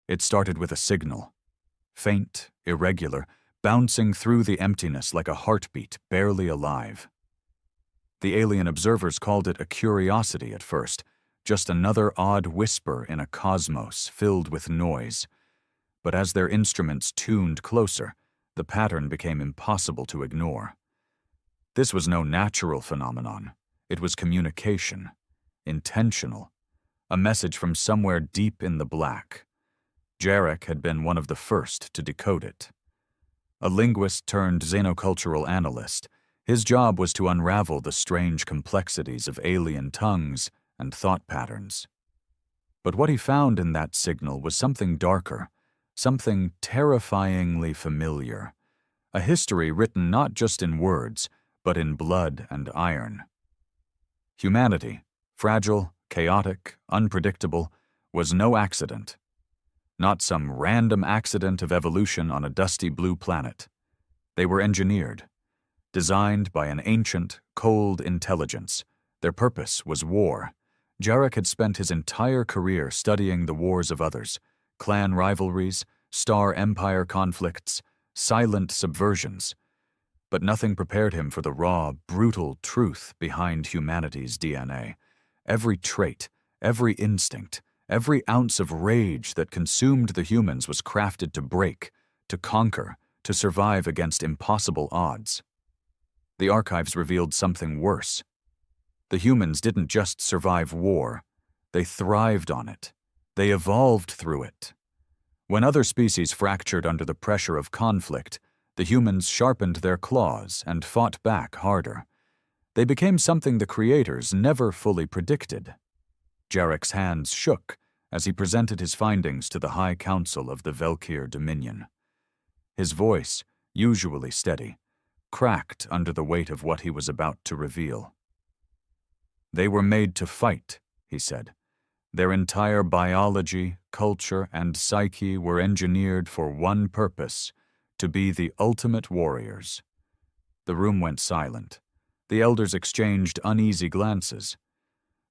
It started with a signal. Faint, irregular, bouncing through the emptiness like a heartbeat barely alive. The alien observers called it a curiosity at first, just another odd whisper in a cosmos filled with noise. But as their instruments tuned closer, the pattern became impossible to ignore. This was no natural phenomenon. It was communication, intentional, a message from somewhere deep in the black. Jarek had been one of the first to decode it. A linguist turned xenocultural analyst, his job was to unravel the strange complexities of alien tongues and thought patterns. But what he found in that signal was something darker, something terrifyingly familiar, a history written not just in words, but in blood and iron. Humanity, fragile, chaotic, unpredictable, was no accident. Not some random accident of evolution on a dusty blue planet. They were engineered, designed by an ancient, cold intelligence. Their purpose was war. Jarek had spent his entire career studying the wars of others, clan rivalries, star-empire conflicts, silent subversions. But nothing prepared him for the raw, brutal truth behind humanity's DNA. Every trait, every instinct, every ounce of rage that consumed the humans was crafted to break, to conquer, to survive against impossible odds. The archives revealed something worse. The humans didn't just survive war, they thrived on it. They evolved through it. When other species fractured under the pressure of conflict, the humans sharpened their claws and fought back harder. They became something the creators never fully predicted. Jarek's hands shook as he presented his findings to the High Council of the Valkyr Dominion. His voice, usually steady, cracked under the weight of what he was about to reveal. They were made to fight, he said. Their entire biology, culture, and psyche were engineered for one purpose, to be the ultimate warriors. The room went silent. The elders exchanged uneasy glances.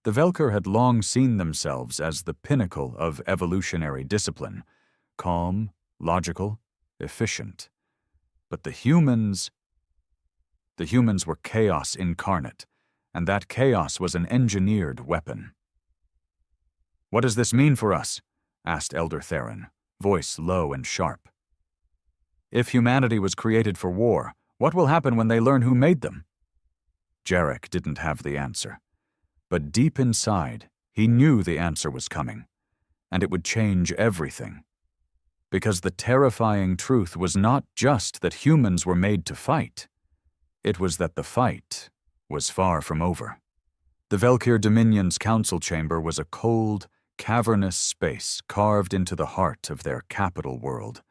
The Valkyr had long seen themselves as the pinnacle of evolutionary discipline, calm, logical, efficient. But the humans were chaos incarnate, and that chaos was an engineered weapon. "What does this mean for us?" asked Elder Theron, voice low and sharp. "If humanity was created for war, what will happen when they learn who made them?" Jarek didn't have the answer. But deep inside, he knew the answer was coming, and it would change everything. Because the terrifying truth was not just that humans were made to fight. It was that the fight was far from over. The Valkyr Dominion's council chamber was a cold, cavernous space carved into the heart of their capital world,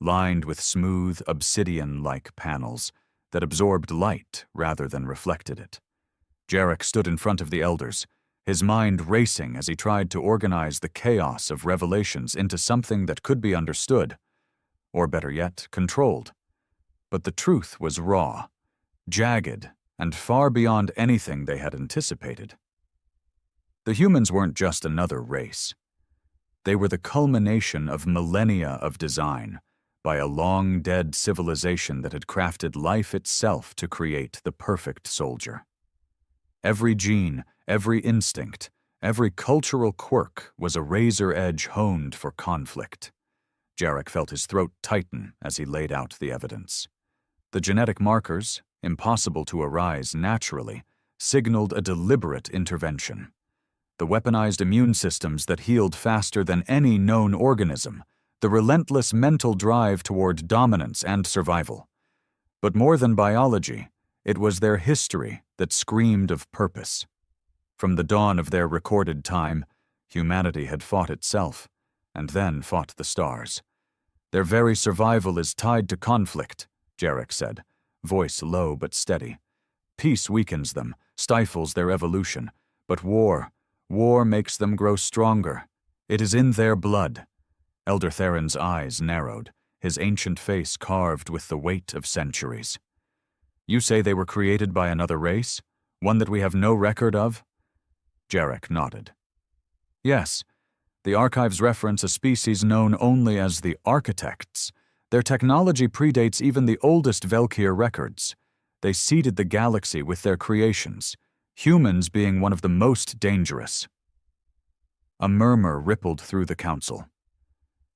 lined with smooth, obsidian-like panels that absorbed light rather than reflected it. Jarek stood in front of the elders, his mind racing as he tried to organize the chaos of revelations into something that could be understood, or better yet, controlled. But the truth was raw, jagged, and far beyond anything they had anticipated. The humans weren't just another race. They were the culmination of millennia of design, by a long-dead civilization that had crafted life itself to create the perfect soldier. Every gene, every instinct, every cultural quirk was a razor edge honed for conflict. Jarek felt his throat tighten as he laid out the evidence. The genetic markers, impossible to arise naturally, signaled a deliberate intervention. The weaponized immune systems that healed faster than any known organism, the relentless mental drive toward dominance and survival. But more than biology, it was their history that screamed of purpose. From the dawn of their recorded time, humanity had fought itself, and then fought the stars. Their very survival is tied to conflict, Jarek said, voice low but steady. Peace weakens them, stifles their evolution, but war makes them grow stronger. It is in their blood. Elder Theron's eyes narrowed, his ancient face carved with the weight of centuries. "You say they were created by another race? One that we have no record of?" Jarek nodded. "Yes, The archives reference a species known only as the Architects. Their technology predates even the oldest Velkir records. They seeded the galaxy with their creations, humans being one of the most dangerous. A murmur rippled through the council.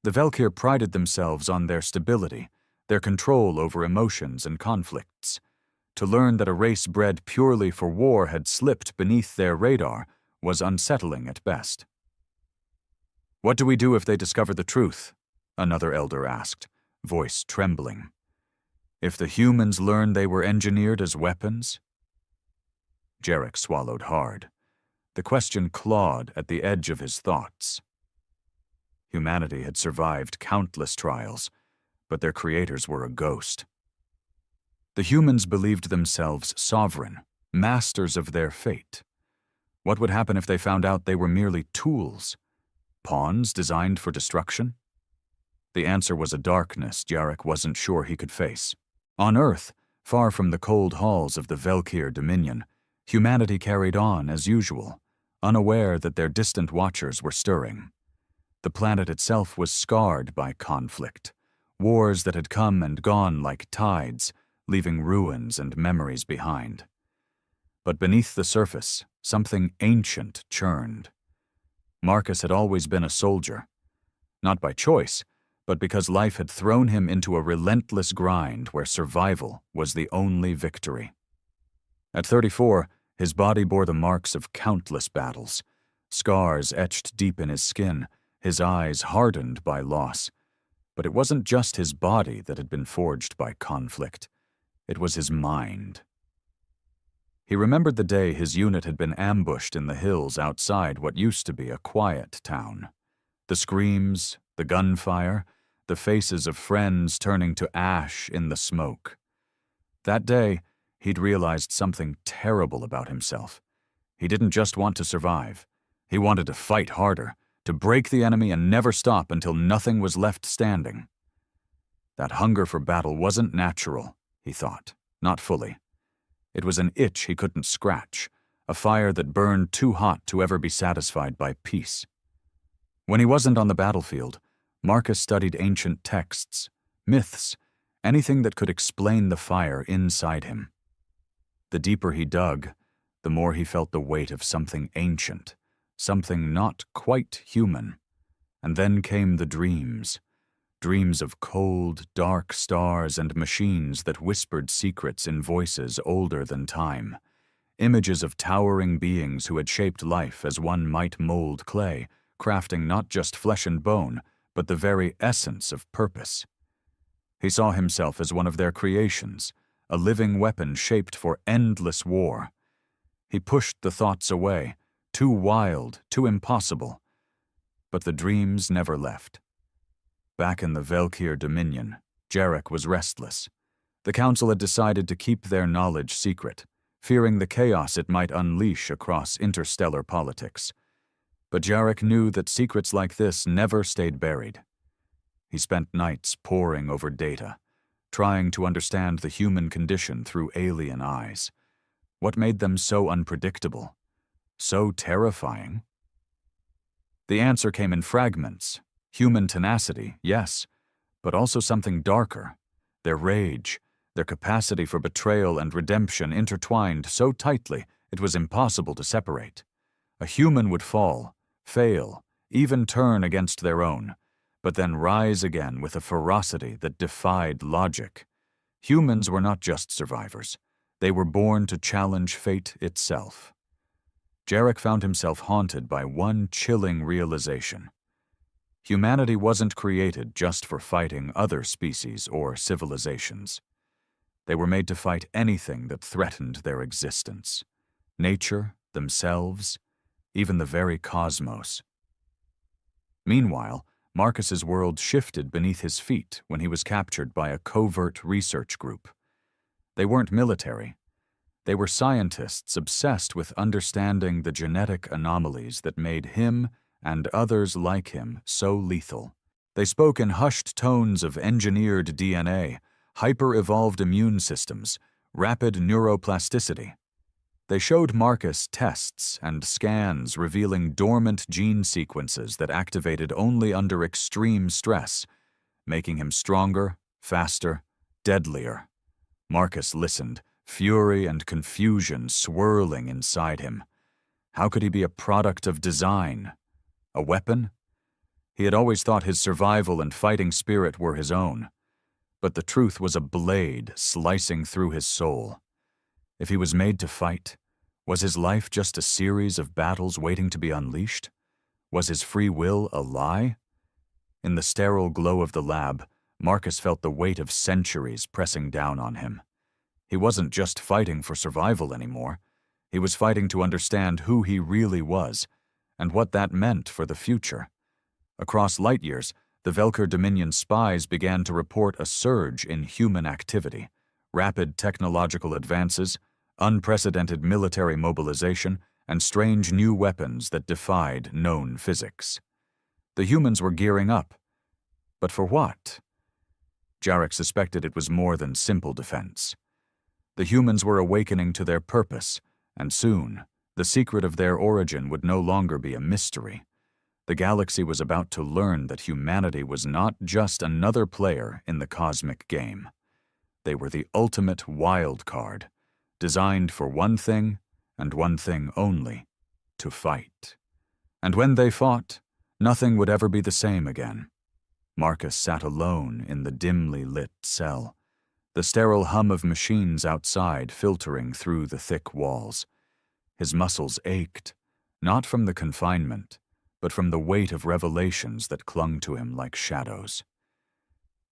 The Velkir prided themselves on their stability, their control over emotions and conflicts. To learn that a race bred purely for war had slipped beneath their radar was unsettling at best. "What do we do if they discover the truth?" another elder asked, voice trembling. "If the humans learn they were engineered as weapons?" Jarek swallowed hard. The question clawed at the edge of his thoughts. Humanity had survived countless trials, but their creators were a ghost. The humans believed themselves sovereign, masters of their fate. What would happen if they found out they were merely tools, pawns designed for destruction? The answer was a darkness Jarek wasn't sure he could face. On Earth, far from the cold halls of the Velkir Dominion, humanity carried on as usual, unaware that their distant watchers were stirring. The planet itself was scarred by conflict, wars that had come and gone like tides, leaving ruins and memories behind. But beneath the surface, something ancient churned. Marcus had always been a soldier, not by choice, but because life had thrown him into a relentless grind where survival was the only victory. At 34, his body bore the marks of countless battles, scars etched deep in his skin, his eyes hardened by loss. But it wasn't just his body that had been forged by conflict. It was his mind. He remembered the day his unit had been ambushed in the hills outside what used to be a quiet town. The screams, the gunfire, the faces of friends turning to ash in the smoke. That day, he'd realized something terrible about himself. He didn't just want to survive. He wanted to fight harder, to break the enemy and never stop until nothing was left standing. That hunger for battle wasn't natural, he thought, not fully. It was an itch he couldn't scratch, a fire that burned too hot to ever be satisfied by peace. When he wasn't on the battlefield, Marcus studied ancient texts, myths, anything that could explain the fire inside him. The deeper he dug, the more he felt the weight of something ancient, something not quite human. And then came the dreams. Dreams of cold, dark stars and machines that whispered secrets in voices older than time. Images of towering beings who had shaped life as one might mold clay, crafting not just flesh and bone, but the very essence of purpose. He saw himself as one of their creations, a living weapon shaped for endless war. He pushed the thoughts away, too wild, too impossible. But the dreams never left. Back in the Velkir Dominion, Jarek was restless. The council had decided to keep their knowledge secret, fearing the chaos it might unleash across interstellar politics. But Jarek knew that secrets like this never stayed buried. He spent nights poring over data, trying to understand the human condition through alien eyes. What made them so unpredictable, so terrifying? The answer came in fragments. Human tenacity, yes, but also something darker. Their rage, their capacity for betrayal and redemption intertwined so tightly it was impossible to separate. A human would fall, fail, even turn against their own, but then rise again with a ferocity that defied logic. Humans were not just survivors. They were born to challenge fate itself. Jarek found himself haunted by one chilling realization. Humanity wasn't created just for fighting other species or civilizations. They were made to fight anything that threatened their existence. Nature, themselves, even the very cosmos. Meanwhile, Marcus's world shifted beneath his feet when he was captured by a covert research group. They weren't military. They were scientists obsessed with understanding the genetic anomalies that made him and others like him so lethal. They spoke in hushed tones of engineered DNA, hyper-evolved immune systems, rapid neuroplasticity. They showed Marcus tests and scans revealing dormant gene sequences that activated only under extreme stress, making him stronger, faster, deadlier. Marcus listened, fury and confusion swirling inside him. How could he be a product of design? A weapon? He had always thought his survival and fighting spirit were his own. But the truth was a blade slicing through his soul. If he was made to fight, was his life just a series of battles waiting to be unleashed? Was his free will a lie? In the sterile glow of the lab, Marcus felt the weight of centuries pressing down on him. He wasn't just fighting for survival anymore. He was fighting to understand who he really was, and what that meant for the future. Across light years, the Velker Dominion spies began to report a surge in human activity, rapid technological advances, unprecedented military mobilization, and strange new weapons that defied known physics. The humans were gearing up. But for what? Jarek suspected it was more than simple defense. The humans were awakening to their purpose, and soon, the secret of their origin would no longer be a mystery. The galaxy was about to learn that humanity was not just another player in the cosmic game. They were the ultimate wild card, designed for one thing, and one thing only, to fight. And when they fought, nothing would ever be the same again. Marcus sat alone in the dimly lit cell, the sterile hum of machines outside filtering through the thick walls. His muscles ached, not from the confinement, but from the weight of revelations that clung to him like shadows.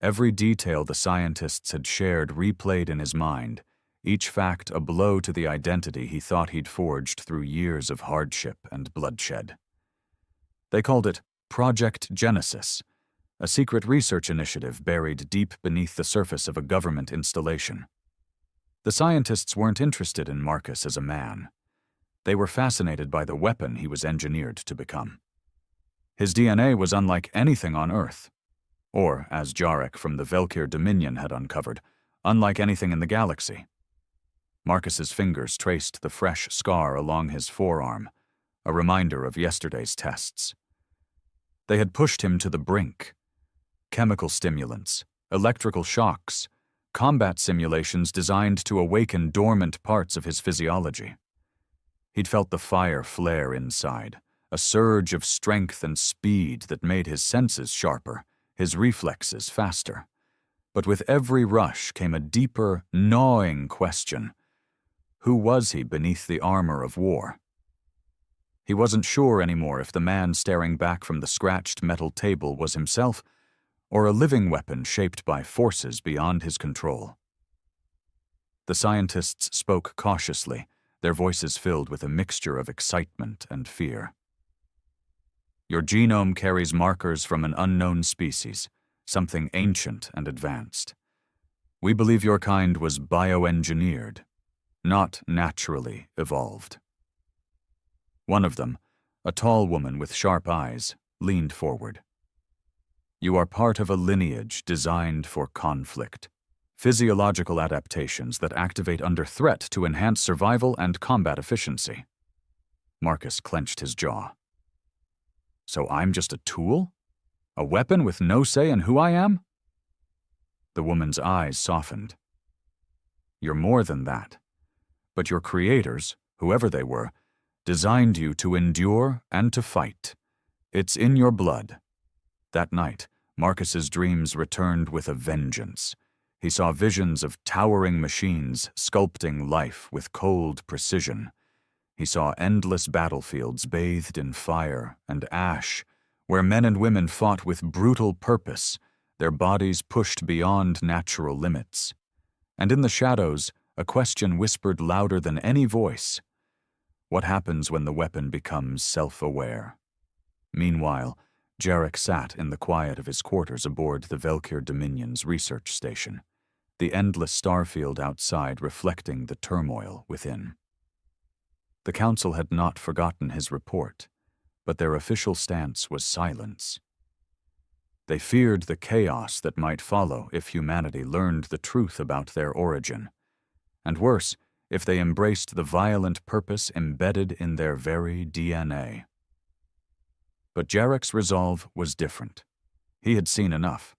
Every detail the scientists had shared replayed in his mind, each fact a blow to the identity he thought he'd forged through years of hardship and bloodshed. They called it Project Genesis, a secret research initiative buried deep beneath the surface of a government installation. The scientists weren't interested in Marcus as a man. They were fascinated by the weapon he was engineered to become. His DNA was unlike anything on Earth, or, as Jarek from the Velkir Dominion had uncovered, unlike anything in the galaxy. Marcus's fingers traced the fresh scar along his forearm, a reminder of yesterday's tests. They had pushed him to the brink. Chemical stimulants, electrical shocks, combat simulations designed to awaken dormant parts of his physiology. He'd felt the fire flare inside, a surge of strength and speed that made his senses sharper, his reflexes faster. But with every rush came a deeper, gnawing question. Who was he beneath the armor of war? He wasn't sure anymore if the man staring back from the scratched metal table was himself, or a living weapon shaped by forces beyond his control. The scientists spoke cautiously, their voices filled with a mixture of excitement and fear. Your genome carries markers from an unknown species, something ancient and advanced. We believe your kind was bioengineered, not naturally evolved. One of them, a tall woman with sharp eyes, leaned forward. You are part of a lineage designed for conflict, physiological adaptations that activate under threat to enhance survival and combat efficiency. Marcus clenched his jaw. So I'm just a tool? A weapon with no say in who I am? The woman's eyes softened. You're more than that. But your creators, whoever they were, designed you to endure and to fight. It's in your blood. That night, Marcus's dreams returned with a vengeance. He saw visions of towering machines sculpting life with cold precision. He saw endless battlefields bathed in fire and ash, where men and women fought with brutal purpose, their bodies pushed beyond natural limits. And in the shadows, a question whispered louder than any voice. What happens when the weapon becomes self-aware? Meanwhile, Jarek sat in the quiet of his quarters aboard the Velkir Dominion's research station, the endless starfield outside reflecting the turmoil within. The Council had not forgotten his report, but their official stance was silence. They feared the chaos that might follow if humanity learned the truth about their origin. And worse, if they embraced the violent purpose embedded in their very DNA. But Jarek's resolve was different. He had seen enough.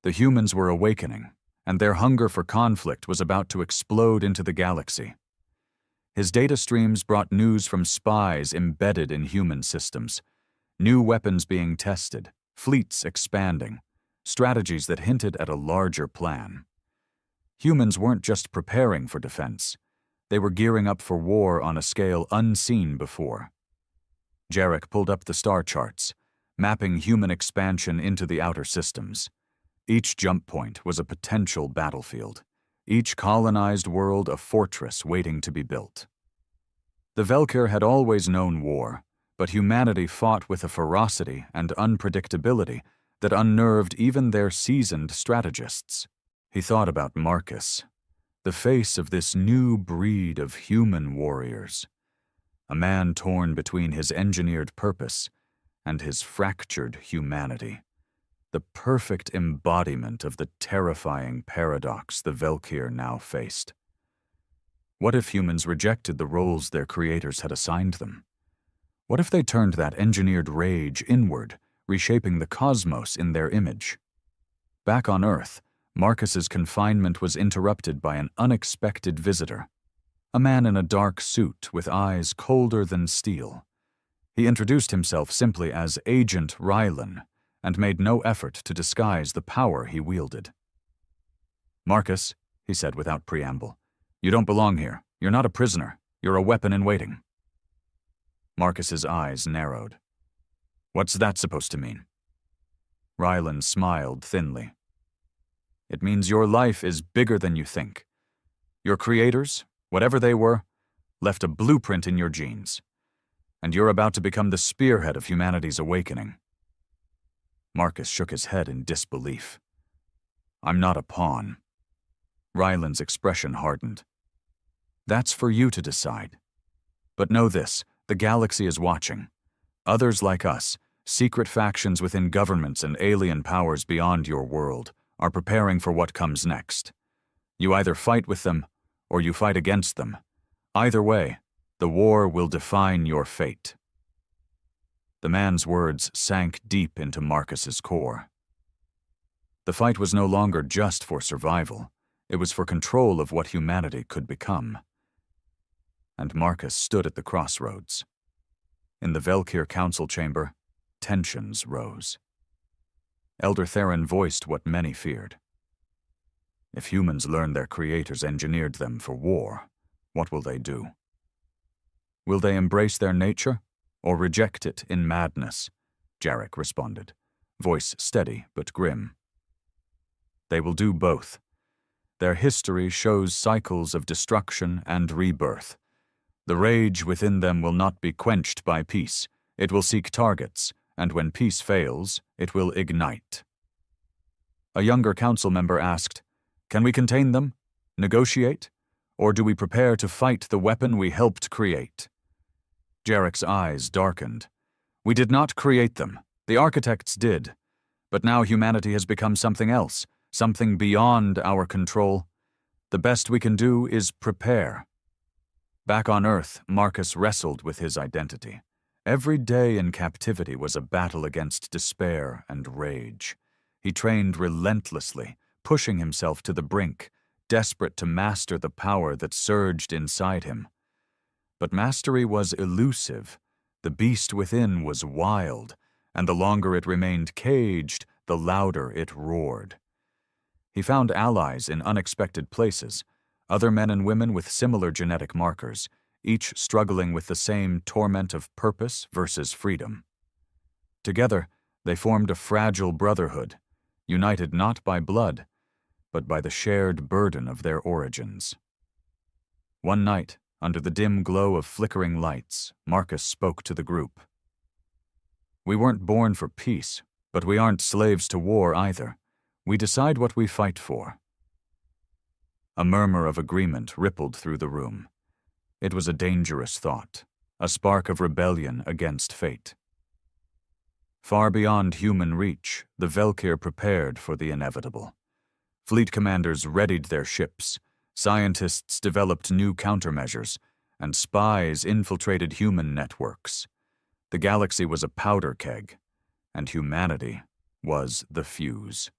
The humans were awakening, and their hunger for conflict was about to explode into the galaxy. His data streams brought news from spies embedded in human systems, new weapons being tested, fleets expanding, strategies that hinted at a larger plan. Humans weren't just preparing for defense. They were gearing up for war on a scale unseen before. Jarek pulled up the star charts, mapping human expansion into the outer systems. Each jump point was a potential battlefield, each colonized world a fortress waiting to be built. The Velkir had always known war, but humanity fought with a ferocity and unpredictability that unnerved even their seasoned strategists. He thought about Marcus, the face of this new breed of human warriors, a man torn between his engineered purpose and his fractured humanity, the perfect embodiment of the terrifying paradox the Velkir now faced. What if humans rejected the roles their creators had assigned them? What if they turned that engineered rage inward, reshaping the cosmos in their image? Back on Earth, Marcus's confinement was interrupted by an unexpected visitor, a man in a dark suit with eyes colder than steel. He introduced himself simply as Agent Rylan and made no effort to disguise the power he wielded. "Marcus," he said without preamble, "you don't belong here. You're not a prisoner. You're a weapon in waiting." Marcus's eyes narrowed. "What's that supposed to mean?" Rylan smiled thinly. "It means your life is bigger than you think. Your creators, whatever they were, left a blueprint in your genes, and you're about to become the spearhead of humanity's awakening." Marcus shook his head in disbelief. "I'm not a pawn." Rylan's expression hardened. "That's for you to decide. But know this, the galaxy is watching. Others like us, secret factions within governments and alien powers beyond your world, are preparing for what comes next. You either fight with them, or you fight against them. Either way, the war will define your fate." The man's words sank deep into Marcus's core. The fight was no longer just for survival. It was for control of what humanity could become. And Marcus stood at the crossroads. In the Velkir council chamber, tensions rose. Elder Theron voiced what many feared. If humans learn their creators engineered them for war, what will they do? Will they embrace their nature, or reject it in madness? Jarek responded, voice steady but grim. They will do both. Their history shows cycles of destruction and rebirth. The rage within them will not be quenched by peace. It will seek targets, and when peace fails, it will ignite. A younger council member asked, "Can we contain them? Negotiate? Or do we prepare to fight the weapon we helped create?" Jarek's eyes darkened. "We did not create them. The architects did. But now humanity has become something else, something beyond our control. The best we can do is prepare." Back on Earth, Marcus wrestled with his identity. Every day in captivity was a battle against despair and rage. He trained relentlessly, pushing himself to the brink, desperate to master the power that surged inside him. But mastery was elusive. The beast within was wild, and the longer it remained caged, the louder it roared. He found allies in unexpected places, other men and women with similar genetic markers, each struggling with the same torment of purpose versus freedom. Together, they formed a fragile brotherhood, united not by blood, but by the shared burden of their origins. One night, under the dim glow of flickering lights, Marcus spoke to the group. "We weren't born for peace, but we aren't slaves to war either. We decide what we fight for." A murmur of agreement rippled through the room. It was a dangerous thought, a spark of rebellion against fate. Far beyond human reach, the Velkir prepared for the inevitable. Fleet commanders readied their ships, Scientists developed new countermeasures, and spies infiltrated human networks. The galaxy was a powder keg, and humanity was the fuse.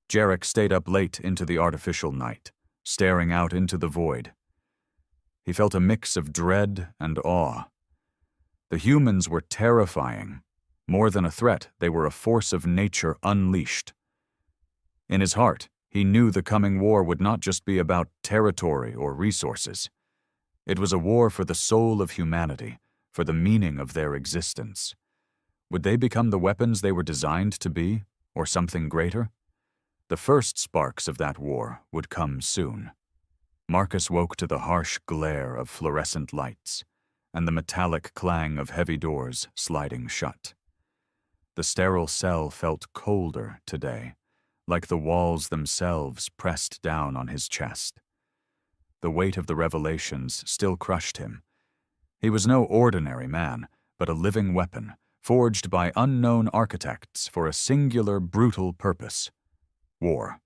Jarek stayed up late into the artificial night, staring out into the void. He felt a mix of dread and awe. The humans were terrifying. More than a threat, they were a force of nature unleashed. In his heart, he knew the coming war would not just be about territory or resources. It was a war for the soul of humanity, for the meaning of their existence. Would they become the weapons they were designed to be, or something greater? The first sparks of that war would come soon. Marcus woke to the harsh glare of fluorescent lights and the metallic clang of heavy doors sliding shut. The sterile cell felt colder today, like the walls themselves pressed down on his chest. The weight of the revelations still crushed him. He was no ordinary man, but a living weapon, forged by unknown architects for a singular, brutal purpose: war.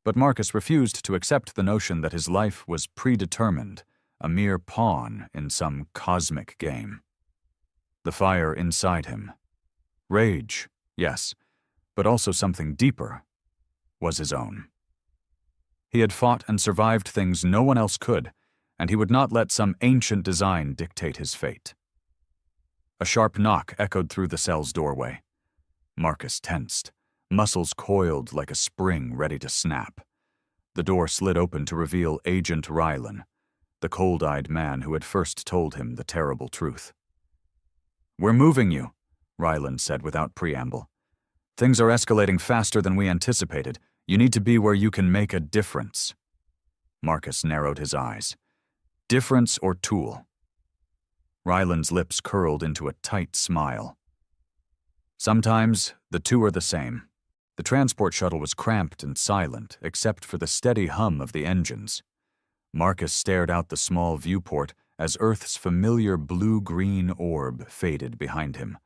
But Marcus refused to accept the notion that his life was predetermined, a mere pawn in some cosmic game. The fire inside him, rage, yes, but also something deeper, was his own. He had fought and survived things no one else could, and he would not let some ancient design dictate his fate. A sharp knock echoed through the cell's doorway. Marcus tensed, muscles coiled like a spring ready to snap. The door slid open to reveal Agent Rylan, the cold-eyed man who had first told him the terrible truth. "We're moving you," Rylan said without preamble. "Things are escalating faster than we anticipated. You need to be where you can make a difference." Marcus narrowed his eyes. Difference or tool? Rylan's lips curled into a tight smile. Sometimes the two are the same. The transport shuttle was cramped and silent, except for the steady hum of the engines. Marcus stared out the small viewport as Earth's familiar blue-green orb faded behind him,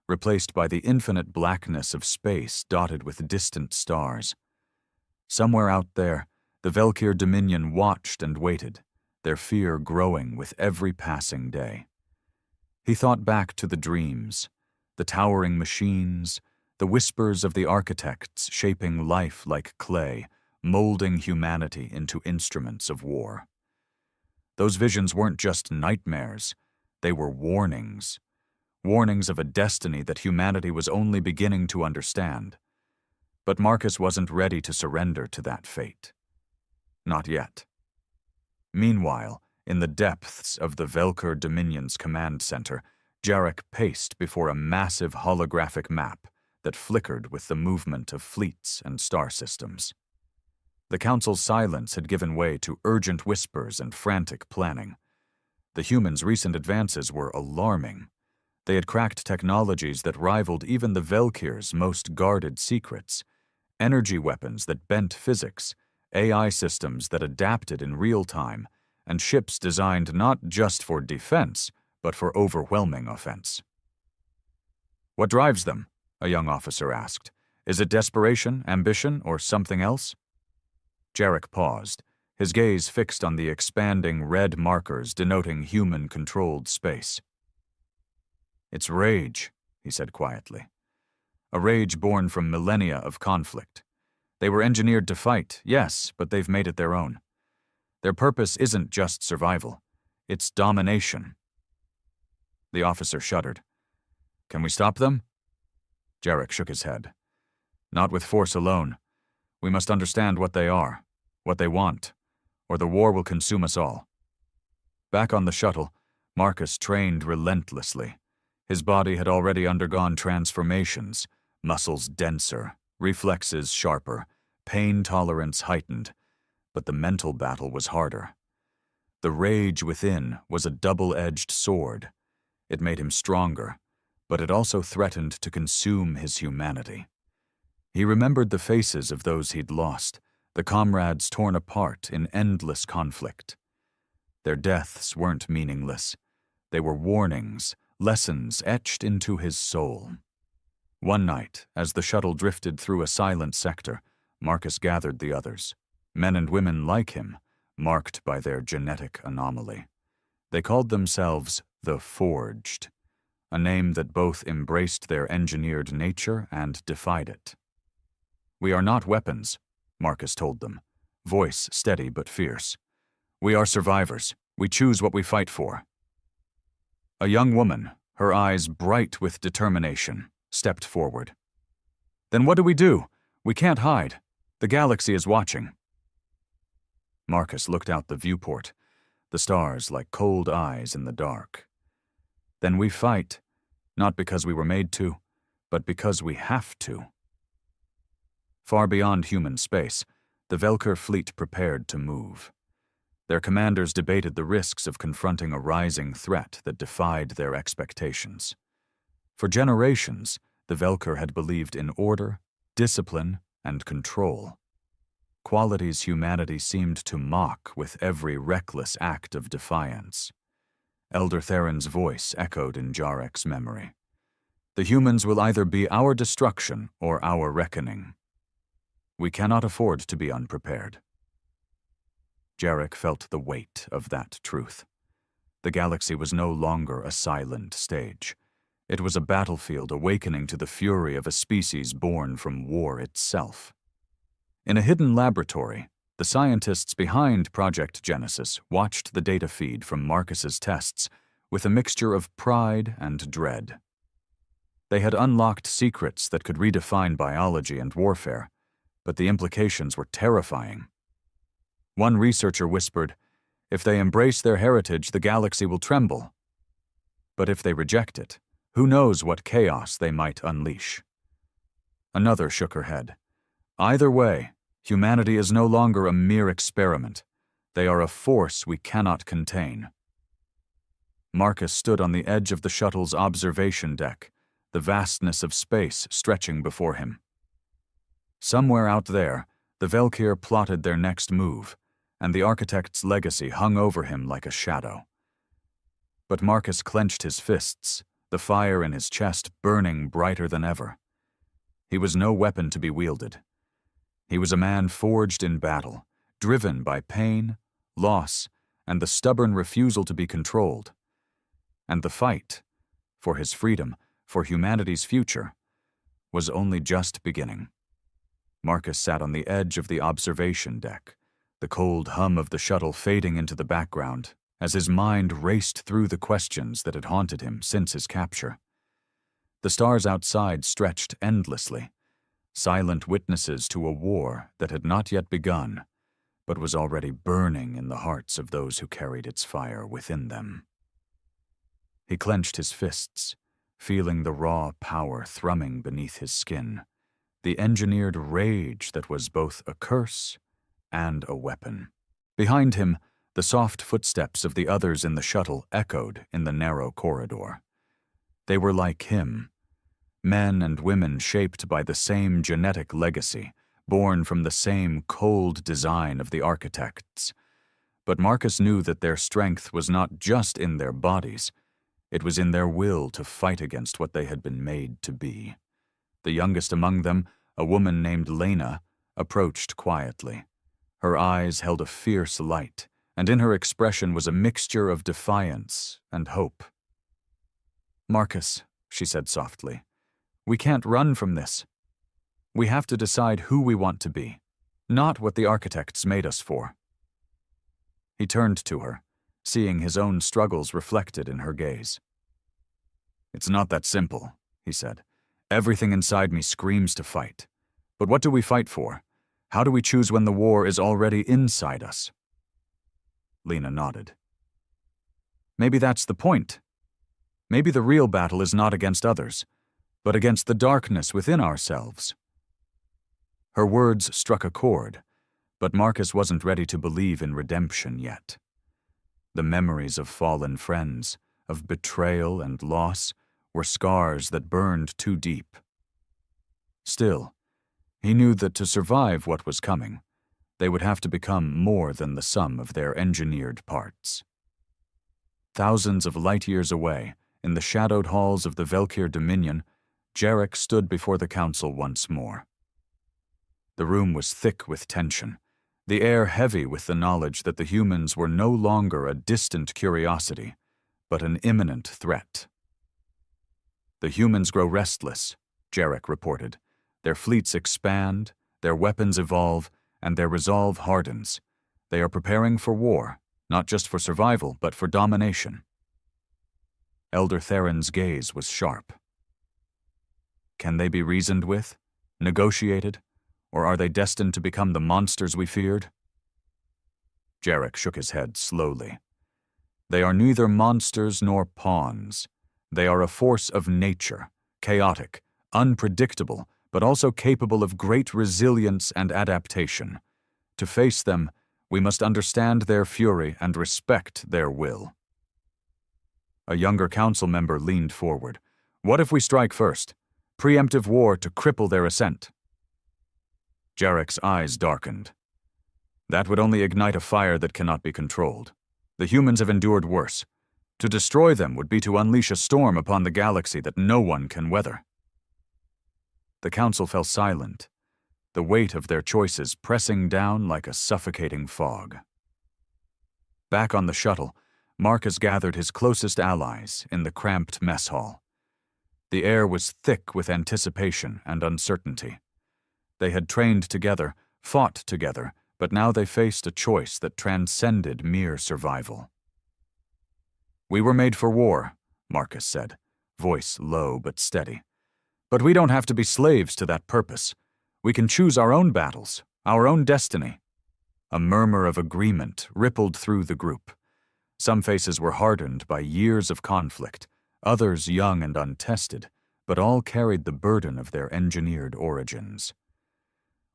replaced by the infinite blackness of space dotted with distant stars. Somewhere out there, the Velkir Dominion watched and waited, their fear growing with every passing day. He thought back to the dreams, the towering machines, the whispers of the architects shaping life like clay, molding humanity into instruments of war. Those visions weren't just nightmares, they were warnings. Warnings of a destiny that humanity was only beginning to understand. But Marcus wasn't ready to surrender to that fate. Not yet. Meanwhile, in the depths of the Velkir Dominion's command center, Jarek paced before a massive holographic map that flickered with the movement of fleets and star systems. The Council's silence had given way to urgent whispers and frantic planning. The humans' recent advances were alarming. They had cracked technologies that rivaled even the Velkir's most guarded secrets, energy weapons that bent physics, AI systems that adapted in real time, and ships designed not just for defense, but for overwhelming offense. "What drives them?" a young officer asked. "Is it desperation, ambition, or something else?" Jarek paused, his gaze fixed on the expanding red markers denoting human-controlled space. "It's rage," he said quietly. "A rage born from millennia of conflict. They were engineered to fight, yes, but they've made it their own. Their purpose isn't just survival, it's domination." The officer shuddered. "Can we stop them?" Jarek shook his head. "Not with force alone. We must understand what they are, what they want, or the war will consume us all." Back on the shuttle, Marcus trained relentlessly. His body had already undergone transformations, muscles denser, reflexes sharper, pain tolerance heightened, but the mental battle was harder. The rage within was a double-edged sword. It made him stronger, but it also threatened to consume his humanity. He remembered the faces of those he'd lost, the comrades torn apart in endless conflict. Their deaths weren't meaningless. They were warnings, lessons etched into his soul. One night, as the shuttle drifted through a silent sector, Marcus gathered the others. men and women like him, marked by their genetic anomaly. They called themselves the Forged, a name that both embraced their engineered nature and defied it. "We are not weapons," Marcus told them, voice steady but fierce. "We are survivors. We choose what we fight for." A young woman, her eyes bright with determination, stepped forward. "Then what do we do? We can't hide. The galaxy is watching." Marcus looked out the viewport, the stars like cold eyes in the dark. "Then we fight, not because we were made to, but because we have to." Far beyond human space, the Velker fleet prepared to move. Their commanders debated the risks of confronting a rising threat that defied their expectations. For generations, the Velker had believed in order, discipline, and control. Qualities humanity seemed to mock with every reckless act of defiance. Elder Theron's voice echoed in Jarek's memory. "The humans will either be our destruction or our reckoning. We cannot afford to be unprepared." Jarek felt the weight of that truth. The galaxy was no longer a silent stage. It was a battlefield awakening to the fury of a species born from war itself. In a hidden laboratory, the scientists behind Project Genesis watched the data feed from Marcus's tests with a mixture of pride and dread. They had unlocked secrets that could redefine biology and warfare, but the implications were terrifying. One researcher whispered, "If they embrace their heritage, the galaxy will tremble. But if they reject it, who knows what chaos they might unleash?" Another shook her head. "Either way, humanity is no longer a mere experiment. They are a force we cannot contain." Marcus stood on the edge of the shuttle's observation deck, the vastness of space stretching before him. Somewhere out there, the Velkir plotted their next move, and the architect's legacy hung over him like a shadow. But Marcus clenched his fists, the fire in his chest burning brighter than ever. He was no weapon to be wielded. He was a man forged in battle, driven by pain, loss, and the stubborn refusal to be controlled. And the fight, for his freedom, for humanity's future, was only just beginning. Marcus sat on the edge of the observation deck, the cold hum of the shuttle fading into the background as his mind raced through the questions that had haunted him since his capture. The stars outside stretched endlessly, silent witnesses to a war that had not yet begun, but was already burning in the hearts of those who carried its fire within them. He clenched his fists, feeling the raw power thrumming beneath his skin, the engineered rage that was both a curse and a weapon. Behind him, the soft footsteps of the others in the shuttle echoed in the narrow corridor. They were like him, men and women shaped by the same genetic legacy, born from the same cold design of the architects. But Marcus knew that their strength was not just in their bodies, it was in their will to fight against what they had been made to be. The youngest among them, a woman named Lena, approached quietly. Her eyes held a fierce light, and in her expression was a mixture of defiance and hope. "Marcus," she said softly, "we can't run from this. We have to decide who we want to be, not what the architects made us for." He turned to her, seeing his own struggles reflected in her gaze. "It's not that simple," he said. "Everything inside me screams to fight. But what do we fight for? How do we choose when the war is already inside us?" Lena nodded. "Maybe that's the point. Maybe the real battle is not against others, but against the darkness within ourselves." Her words struck a chord, but Marcus wasn't ready to believe in redemption yet. The memories of fallen friends, of betrayal and loss, were scars that burned too deep. Still, he knew that to survive what was coming, they would have to become more than the sum of their engineered parts. Thousands of light years away, in the shadowed halls of the Velkir Dominion, Jarek stood before the council once more. The room was thick with tension, the air heavy with the knowledge that the humans were no longer a distant curiosity, but an imminent threat. The humans grow restless, Jarek reported. Their fleets expand, their weapons evolve, and their resolve hardens. They are preparing for war, not just for survival, but for domination. Elder Theron's gaze was sharp. Can they be reasoned with, negotiated, or are they destined to become the monsters we feared? Jarek shook his head slowly. They are neither monsters nor pawns. They are a force of nature, chaotic, unpredictable, but also capable of great resilience and adaptation. To face them, we must understand their fury and respect their will. A younger council member leaned forward. What if we strike first? Preemptive war to cripple their ascent. Jarek's eyes darkened. That would only ignite a fire that cannot be controlled. The humans have endured worse. To destroy them would be to unleash a storm upon the galaxy that no one can weather. The council fell silent, the weight of their choices pressing down like a suffocating fog. Back on the shuttle, Marcus gathered his closest allies in the cramped mess hall. The air was thick with anticipation and uncertainty. They had trained together, fought together, but now they faced a choice that transcended mere survival. We were made for war, Marcus said, voice low but steady. But we don't have to be slaves to that purpose. We can choose our own battles, our own destiny. A murmur of agreement rippled through the group. Some faces were hardened by years of conflict, others young and untested, but all carried the burden of their engineered origins.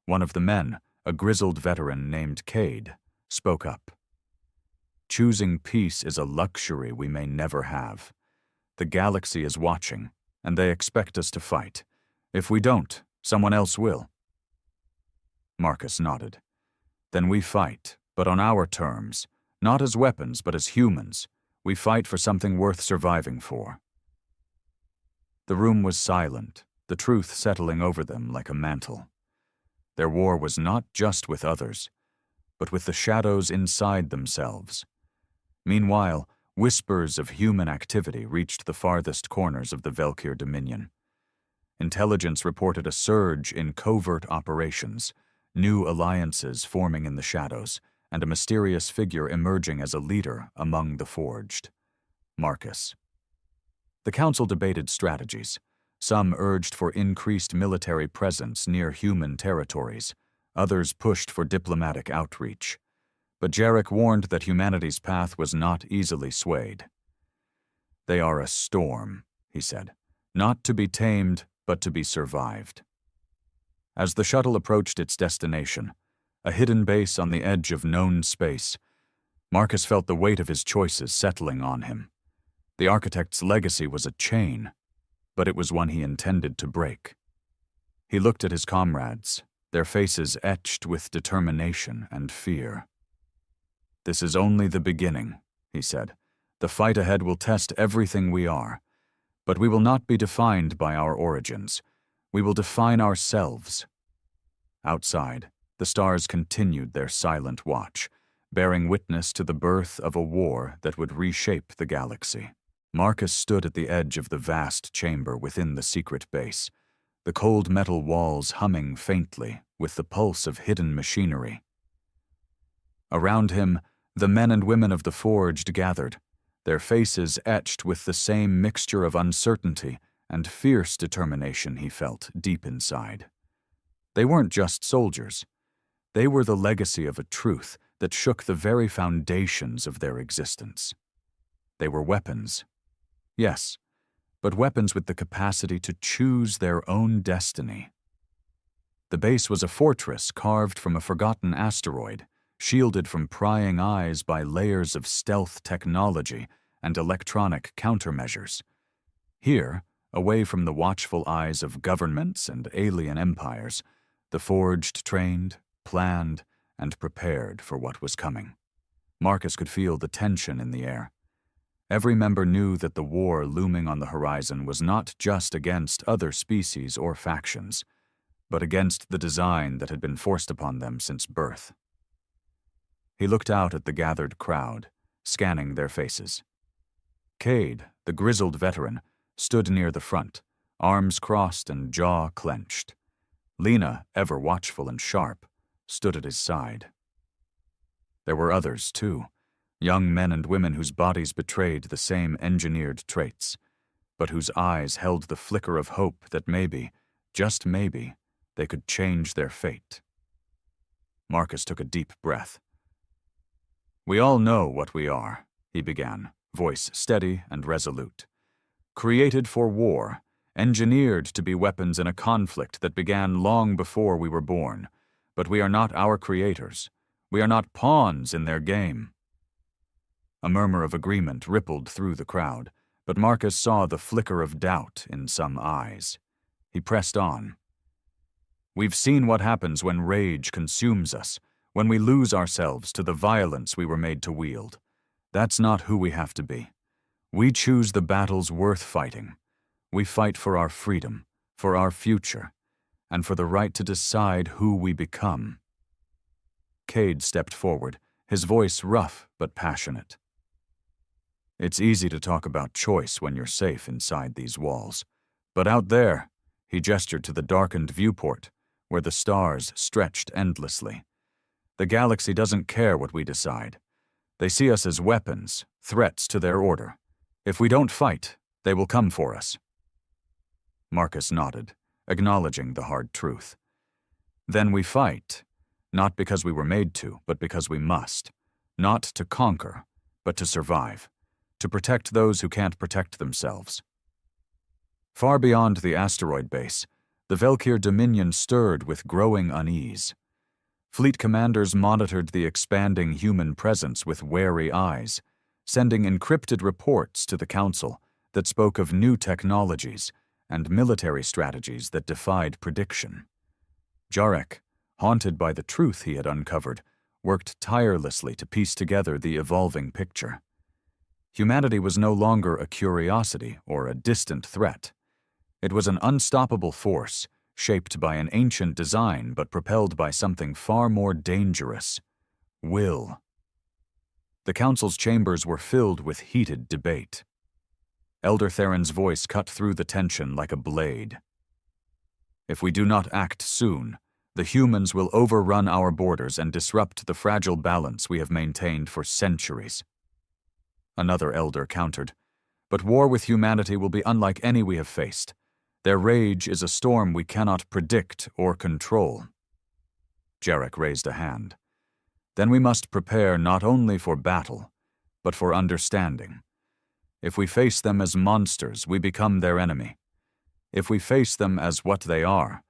One of the men, a grizzled veteran named Cade, spoke up. Choosing peace is a luxury we may never have. The galaxy is watching, and they expect us to fight. If we don't, someone else will. Marcus nodded. Then we fight, but on our terms, not as weapons, but as humans. We fight for something worth surviving for. The room was silent, the truth settling over them like a mantle. Their war was not just with others, but with the shadows inside themselves. Meanwhile, whispers of human activity reached the farthest corners of the Velkir Dominion. Intelligence reported a surge in covert operations, new alliances forming in the shadows, and a mysterious figure emerging as a leader among the Forged. Marcus. The council debated strategies. Some urged for increased military presence near human territories. Others pushed for diplomatic outreach. But Jarek warned that humanity's path was not easily swayed. They are a storm, he said, not to be tamed, but to be survived. As the shuttle approached its destination, a hidden base on the edge of known space, Marcus felt the weight of his choices settling on him. The architect's legacy was a chain, but it was one he intended to break. He looked at his comrades, their faces etched with determination and fear. This is only the beginning, he said. The fight ahead will test everything we are, but we will not be defined by our origins. We will define ourselves. Outside, the stars continued their silent watch, bearing witness to the birth of a war that would reshape the galaxy. Marcus stood at the edge of the vast chamber within the secret base, the cold metal walls humming faintly with the pulse of hidden machinery. Around him, the men and women of the Forged gathered, their faces etched with the same mixture of uncertainty and fierce determination he felt deep inside. They weren't just soldiers. They were the legacy of a truth that shook the very foundations of their existence. They were weapons. Yes, but weapons with the capacity to choose their own destiny. The base was a fortress carved from a forgotten asteroid, shielded from prying eyes by layers of stealth technology and electronic countermeasures. Here, away from the watchful eyes of governments and alien empires, the Forged trained, planned, and prepared for what was coming. Marcus could feel the tension in the air. Every member knew that the war looming on the horizon was not just against other species or factions, but against the design that had been forced upon them since birth. He looked out at the gathered crowd, scanning their faces. Cade, the grizzled veteran, stood near the front, arms crossed and jaw clenched. Lena, ever watchful and sharp, stood at his side. There were others, too, young men and women whose bodies betrayed the same engineered traits, but whose eyes held the flicker of hope that maybe, just maybe, they could change their fate. Marcus took a deep breath. "We all know what we are," he began, voice steady and resolute. "Created for war, engineered to be weapons in a conflict that began long before we were born, but we are not our creators. We are not pawns in their game." A murmur of agreement rippled through the crowd, but Marcus saw the flicker of doubt in some eyes. He pressed on. "We've seen what happens when rage consumes us, when we lose ourselves to the violence we were made to wield. That's not who we have to be. We choose the battles worth fighting. We fight for our freedom, for our future, and for the right to decide who we become." Cade stepped forward, his voice rough but passionate. "It's easy to talk about choice when you're safe inside these walls. But out there," he gestured to the darkened viewport, where the stars stretched endlessly. "The galaxy doesn't care what we decide. They see us as weapons, threats to their order. If we don't fight, they will come for us." Marcus nodded, acknowledging the hard truth. "Then we fight, not because we were made to, but because we must. Not to conquer, but to survive. To protect those who can't protect themselves." Far beyond the asteroid base, the Velkir Dominion stirred with growing unease. Fleet commanders monitored the expanding human presence with wary eyes, sending encrypted reports to the Council that spoke of new technologies and military strategies that defied prediction. Jarek, haunted by the truth he had uncovered, worked tirelessly to piece together the evolving picture. Humanity was no longer a curiosity or a distant threat. It was an unstoppable force, shaped by an ancient design but propelled by something far more dangerous: will. The Council's chambers were filled with heated debate. Elder Theron's voice cut through the tension like a blade. "If we do not act soon, the humans will overrun our borders and disrupt the fragile balance we have maintained for centuries." Another elder countered, "But war with humanity will be unlike any we have faced. Their rage is a storm we cannot predict or control." Jarek raised a hand. "Then we must prepare not only for battle, but for understanding. If we face them as monsters, we become their enemy. If we face them as what they are,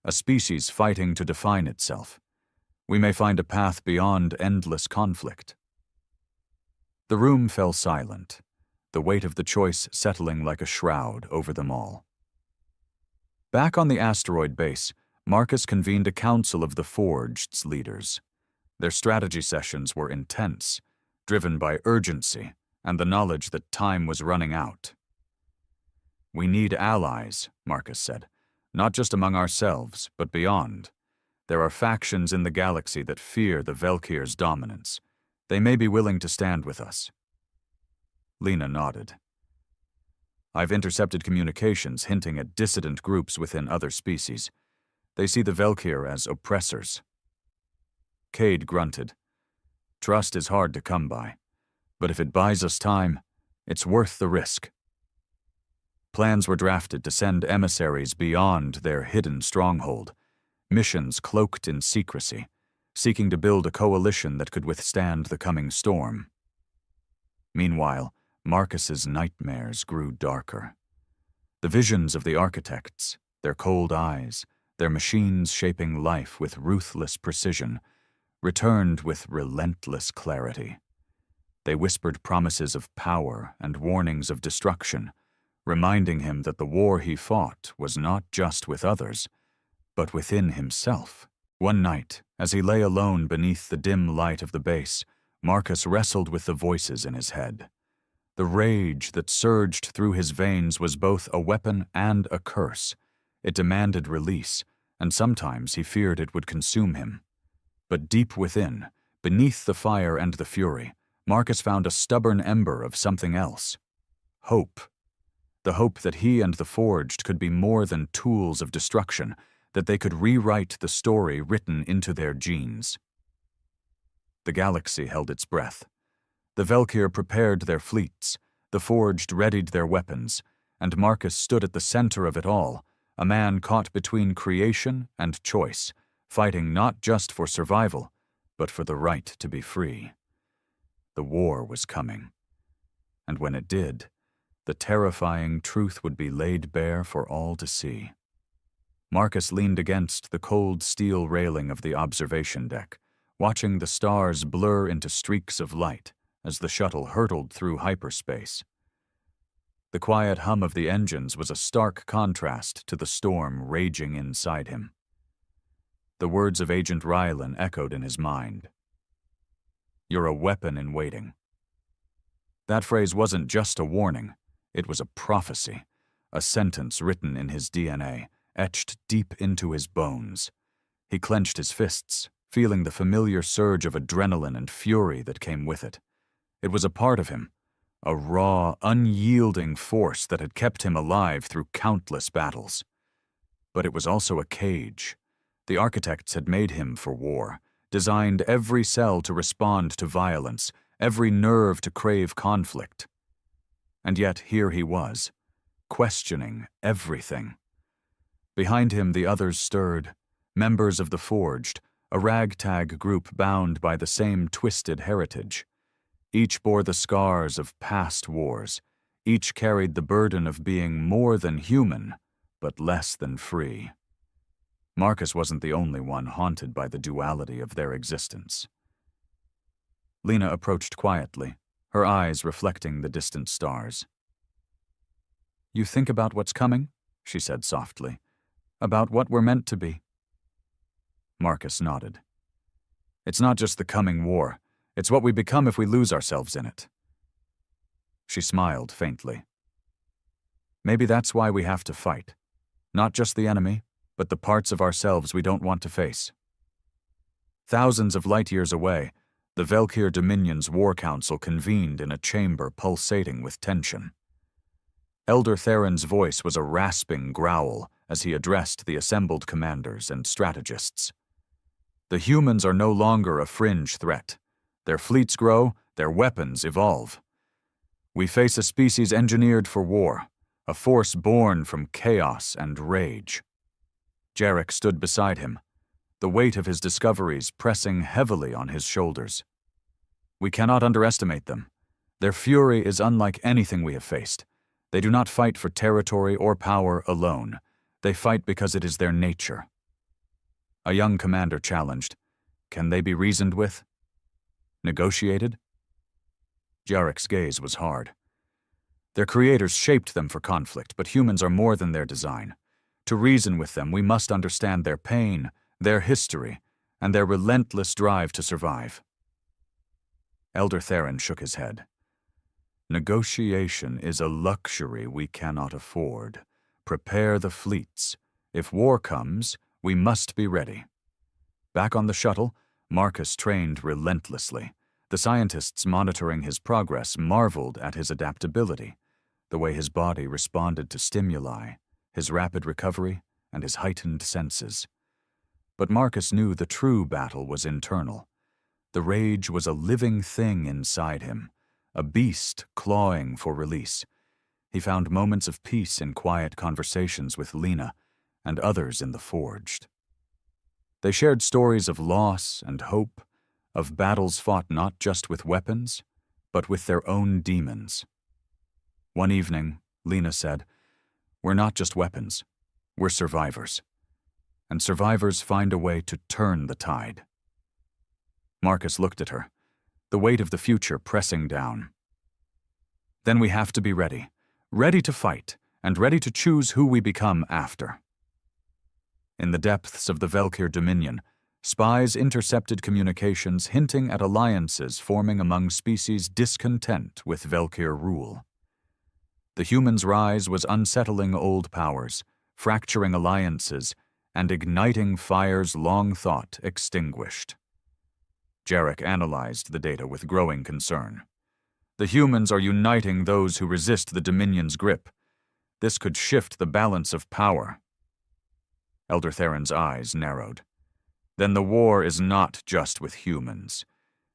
a species fighting to define itself, we may find a path beyond endless conflict." The room fell silent, the weight of the choice settling like a shroud over them all. Back on the asteroid base, Marcus convened a council of the Forged's leaders. Their strategy sessions were intense, driven by urgency and the knowledge that time was running out. "We need allies," Marcus said, "not just among ourselves, but beyond. There are factions in the galaxy that fear the Velkir's dominance. They may be willing to stand with us." Lena nodded. "I've intercepted communications hinting at dissident groups within other species. They see the Velkir as oppressors." Cade grunted. "Trust is hard to come by, but if it buys us time, it's worth the risk." Plans were drafted to send emissaries beyond their hidden stronghold, missions cloaked in secrecy, seeking to build a coalition that could withstand the coming storm. Meanwhile, Marcus's nightmares grew darker. The visions of the architects, their cold eyes, their machines shaping life with ruthless precision, returned with relentless clarity. They whispered promises of power and warnings of destruction, reminding him that the war he fought was not just with others, but within himself. One night, as he lay alone beneath the dim light of the base, Marcus wrestled with the voices in his head. The rage that surged through his veins was both a weapon and a curse. It demanded release, and sometimes he feared it would consume him. But deep within, beneath the fire and the fury, Marcus found a stubborn ember of something else. Hope. The hope that he and the Forged could be more than tools of destruction, that they could rewrite the story written into their genes. The galaxy held its breath. The Velkyr prepared their fleets, the Forged readied their weapons, and Marcus stood at the center of it all, a man caught between creation and choice, fighting not just for survival, but for the right to be free. The war was coming. And when it did, the terrifying truth would be laid bare for all to see. Marcus leaned against the cold steel railing of the observation deck, watching the stars blur into streaks of light as the shuttle hurtled through hyperspace. The quiet hum of the engines was a stark contrast to the storm raging inside him. The words of Agent Rylan echoed in his mind. "You're a weapon in waiting." That phrase wasn't just a warning, it was a prophecy, a sentence written in his DNA, etched deep into his bones. He clenched his fists, feeling the familiar surge of adrenaline and fury that came with it. It was a part of him, a raw, unyielding force that had kept him alive through countless battles. But it was also a cage. The architects had made him for war, designed every cell to respond to violence, every nerve to crave conflict. And yet here he was, questioning everything. Behind him the others stirred, members of the Forged, a ragtag group bound by the same twisted heritage. Each bore the scars of past wars. Each carried the burden of being more than human, but less than free. Marcus wasn't the only one haunted by the duality of their existence. Lena approached quietly, her eyes reflecting the distant stars. "You think about what's coming?" she said softly. "About what we're meant to be?" Marcus nodded. "It's not just the coming war. It's what we become if we lose ourselves in it." She smiled faintly. "Maybe that's why we have to fight. Not just the enemy, but the parts of ourselves we don't want to face." Thousands of light years away, the Velkyr Dominion's War Council convened in a chamber pulsating with tension. Elder Theron's voice was a rasping growl as he addressed the assembled commanders and strategists. The humans are no longer a fringe threat. Their fleets grow, their weapons evolve. We face a species engineered for war, a force born from chaos and rage. Jarek stood beside him, the weight of his discoveries pressing heavily on his shoulders. "We cannot underestimate them. Their fury is unlike anything we have faced. They do not fight for territory or power alone. They fight because it is their nature." A young commander challenged, "Can they be reasoned with? Negotiated?" Jarek's gaze was hard. Their creators shaped them for conflict, but humans are more than their design. To reason with them, we must understand their pain, their history, and their relentless drive to survive. Elder Theron shook his head. "Negotiation is a luxury we cannot afford. Prepare the fleets. If war comes, we must be ready." Back on the shuttle, Marcus trained relentlessly. The scientists monitoring his progress marveled at his adaptability, the way his body responded to stimuli, his rapid recovery, and his heightened senses. But Marcus knew the true battle was internal. The rage was a living thing inside him, a beast clawing for release. He found moments of peace in quiet conversations with Lena and others in the Forged. They shared stories of loss and hope, of battles fought not just with weapons, but with their own demons. One evening, Lena said, "We're not just weapons, we're survivors. And survivors find a way to turn the tide." Marcus looked at her, the weight of the future pressing down. "Then we have to be ready, ready to fight, and ready to choose who we become after." In the depths of the Velkyr Dominion, spies intercepted communications hinting at alliances forming among species discontent with Velkyr rule. The humans' rise was unsettling old powers, fracturing alliances, and igniting fires long thought extinguished. Jarek analyzed the data with growing concern. The humans are uniting those who resist the Dominion's grip. This could shift the balance of power. Elder Theron's eyes narrowed. Then the war is not just with humans.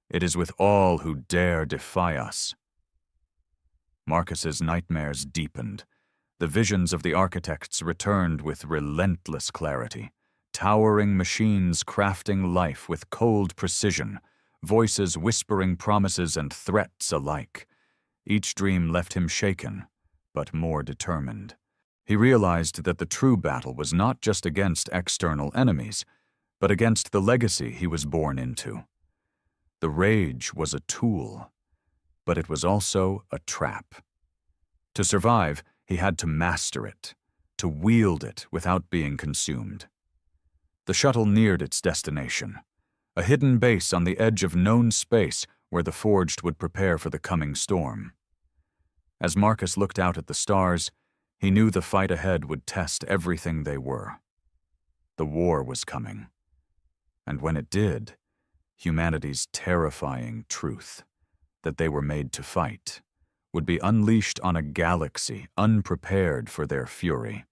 It is with all who dare defy us. Marcus's nightmares deepened. The visions of the architects returned with relentless clarity. Towering machines crafting life with cold precision, voices whispering promises and threats alike. Each dream left him shaken, but more determined. He realized that the true battle was not just against external enemies, but against the legacy he was born into. The rage was a tool, but it was also a trap. To survive, he had to master it, to wield it without being consumed. The shuttle neared its destination, a hidden base on the edge of known space where the Forged would prepare for the coming storm. As Marcus looked out at the stars, he knew the fight ahead would test everything they were. The war was coming. And when it did, humanity's terrifying truth, that they were made to fight, would be unleashed on a galaxy unprepared for their fury.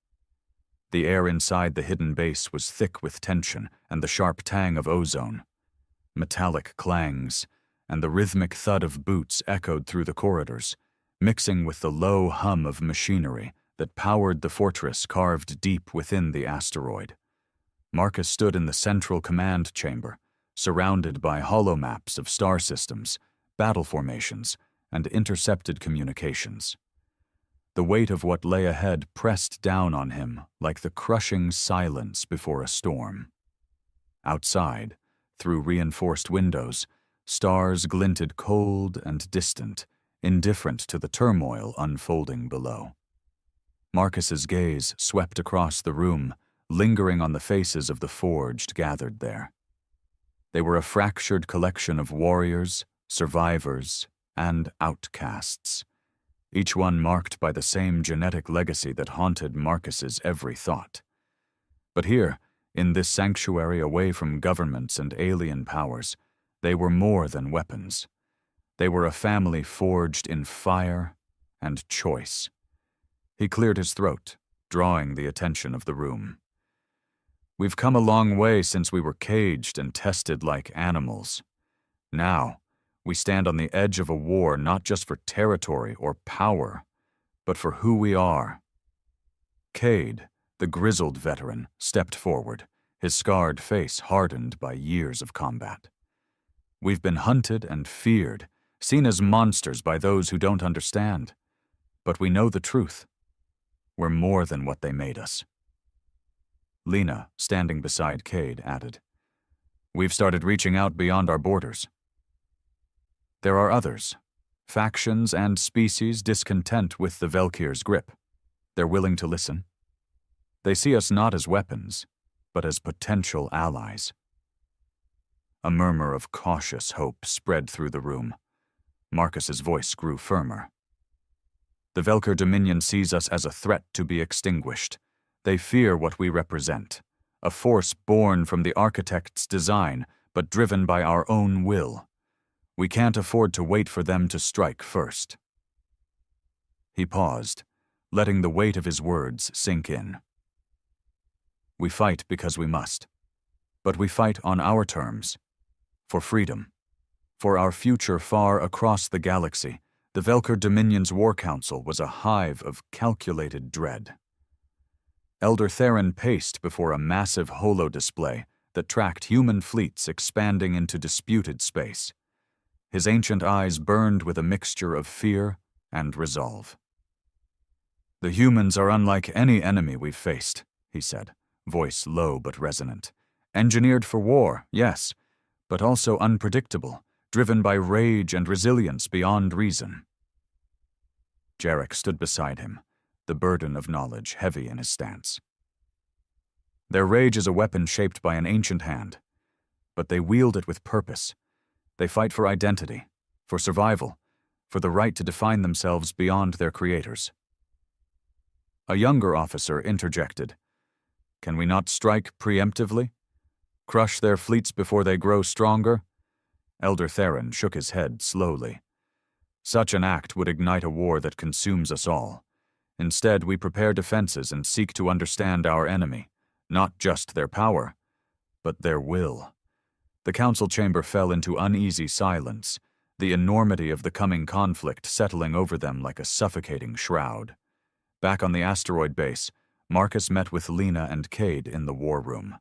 The air inside the hidden base was thick with tension and the sharp tang of ozone. Metallic clangs and the rhythmic thud of boots echoed through the corridors, mixing with the low hum of machinery that powered the fortress carved deep within the asteroid. Marcus stood in the central command chamber, surrounded by holomaps of star systems, battle formations, and intercepted communications. The weight of what lay ahead pressed down on him like the crushing silence before a storm. Outside, through reinforced windows, stars glinted cold and distant, indifferent to the turmoil unfolding below. Marcus's gaze swept across the room, lingering on the faces of the Forged gathered there. They were a fractured collection of warriors, survivors, and outcasts, each one marked by the same genetic legacy that haunted Marcus's every thought. But here, in this sanctuary away from governments and alien powers, they were more than weapons. They were a family forged in fire and choice. He cleared his throat, drawing the attention of the room. We've come a long way since we were caged and tested like animals. Now, we stand on the edge of a war not just for territory or power, but for who we are. Cade, the grizzled veteran, stepped forward, his scarred face hardened by years of combat. We've been hunted and feared, seen as monsters by those who don't understand. But we know the truth. We're more than what they made us. Lena, standing beside Cade, added, We've started reaching out beyond our borders. There are others, factions and species discontent with the Velkir's grip. They're willing to listen. They see us not as weapons, but as potential allies. A murmur of cautious hope spread through the room. Marcus's voice grew firmer. The Velkir Dominion sees us as a threat to be extinguished. They fear what we represent, a force born from the architect's design, but driven by our own will. We can't afford to wait for them to strike first. He paused, letting the weight of his words sink in. We fight because we must, but we fight on our terms, for freedom, for our future far across the galaxy. The Velkir Dominion's War Council was a hive of calculated dread. Elder Theron paced before a massive holo-display that tracked human fleets expanding into disputed space. His ancient eyes burned with a mixture of fear and resolve. The humans are unlike any enemy we've faced, he said, voice low but resonant. Engineered for war, yes, but also unpredictable, driven by rage and resilience beyond reason. Jarek stood beside him, the burden of knowledge heavy in his stance. Their rage is a weapon shaped by an ancient hand, but they wield it with purpose. They fight for identity, for survival, for the right to define themselves beyond their creators. A younger officer interjected, Can we not strike preemptively? Crush their fleets before they grow stronger? Elder Theron shook his head slowly. Such an act would ignite a war that consumes us all. Instead, we prepare defenses and seek to understand our enemy, not just their power, but their will. The council chamber fell into uneasy silence, the enormity of the coming conflict settling over them like a suffocating shroud. Back on the asteroid base, Marcus met with Lena and Cade in the war room.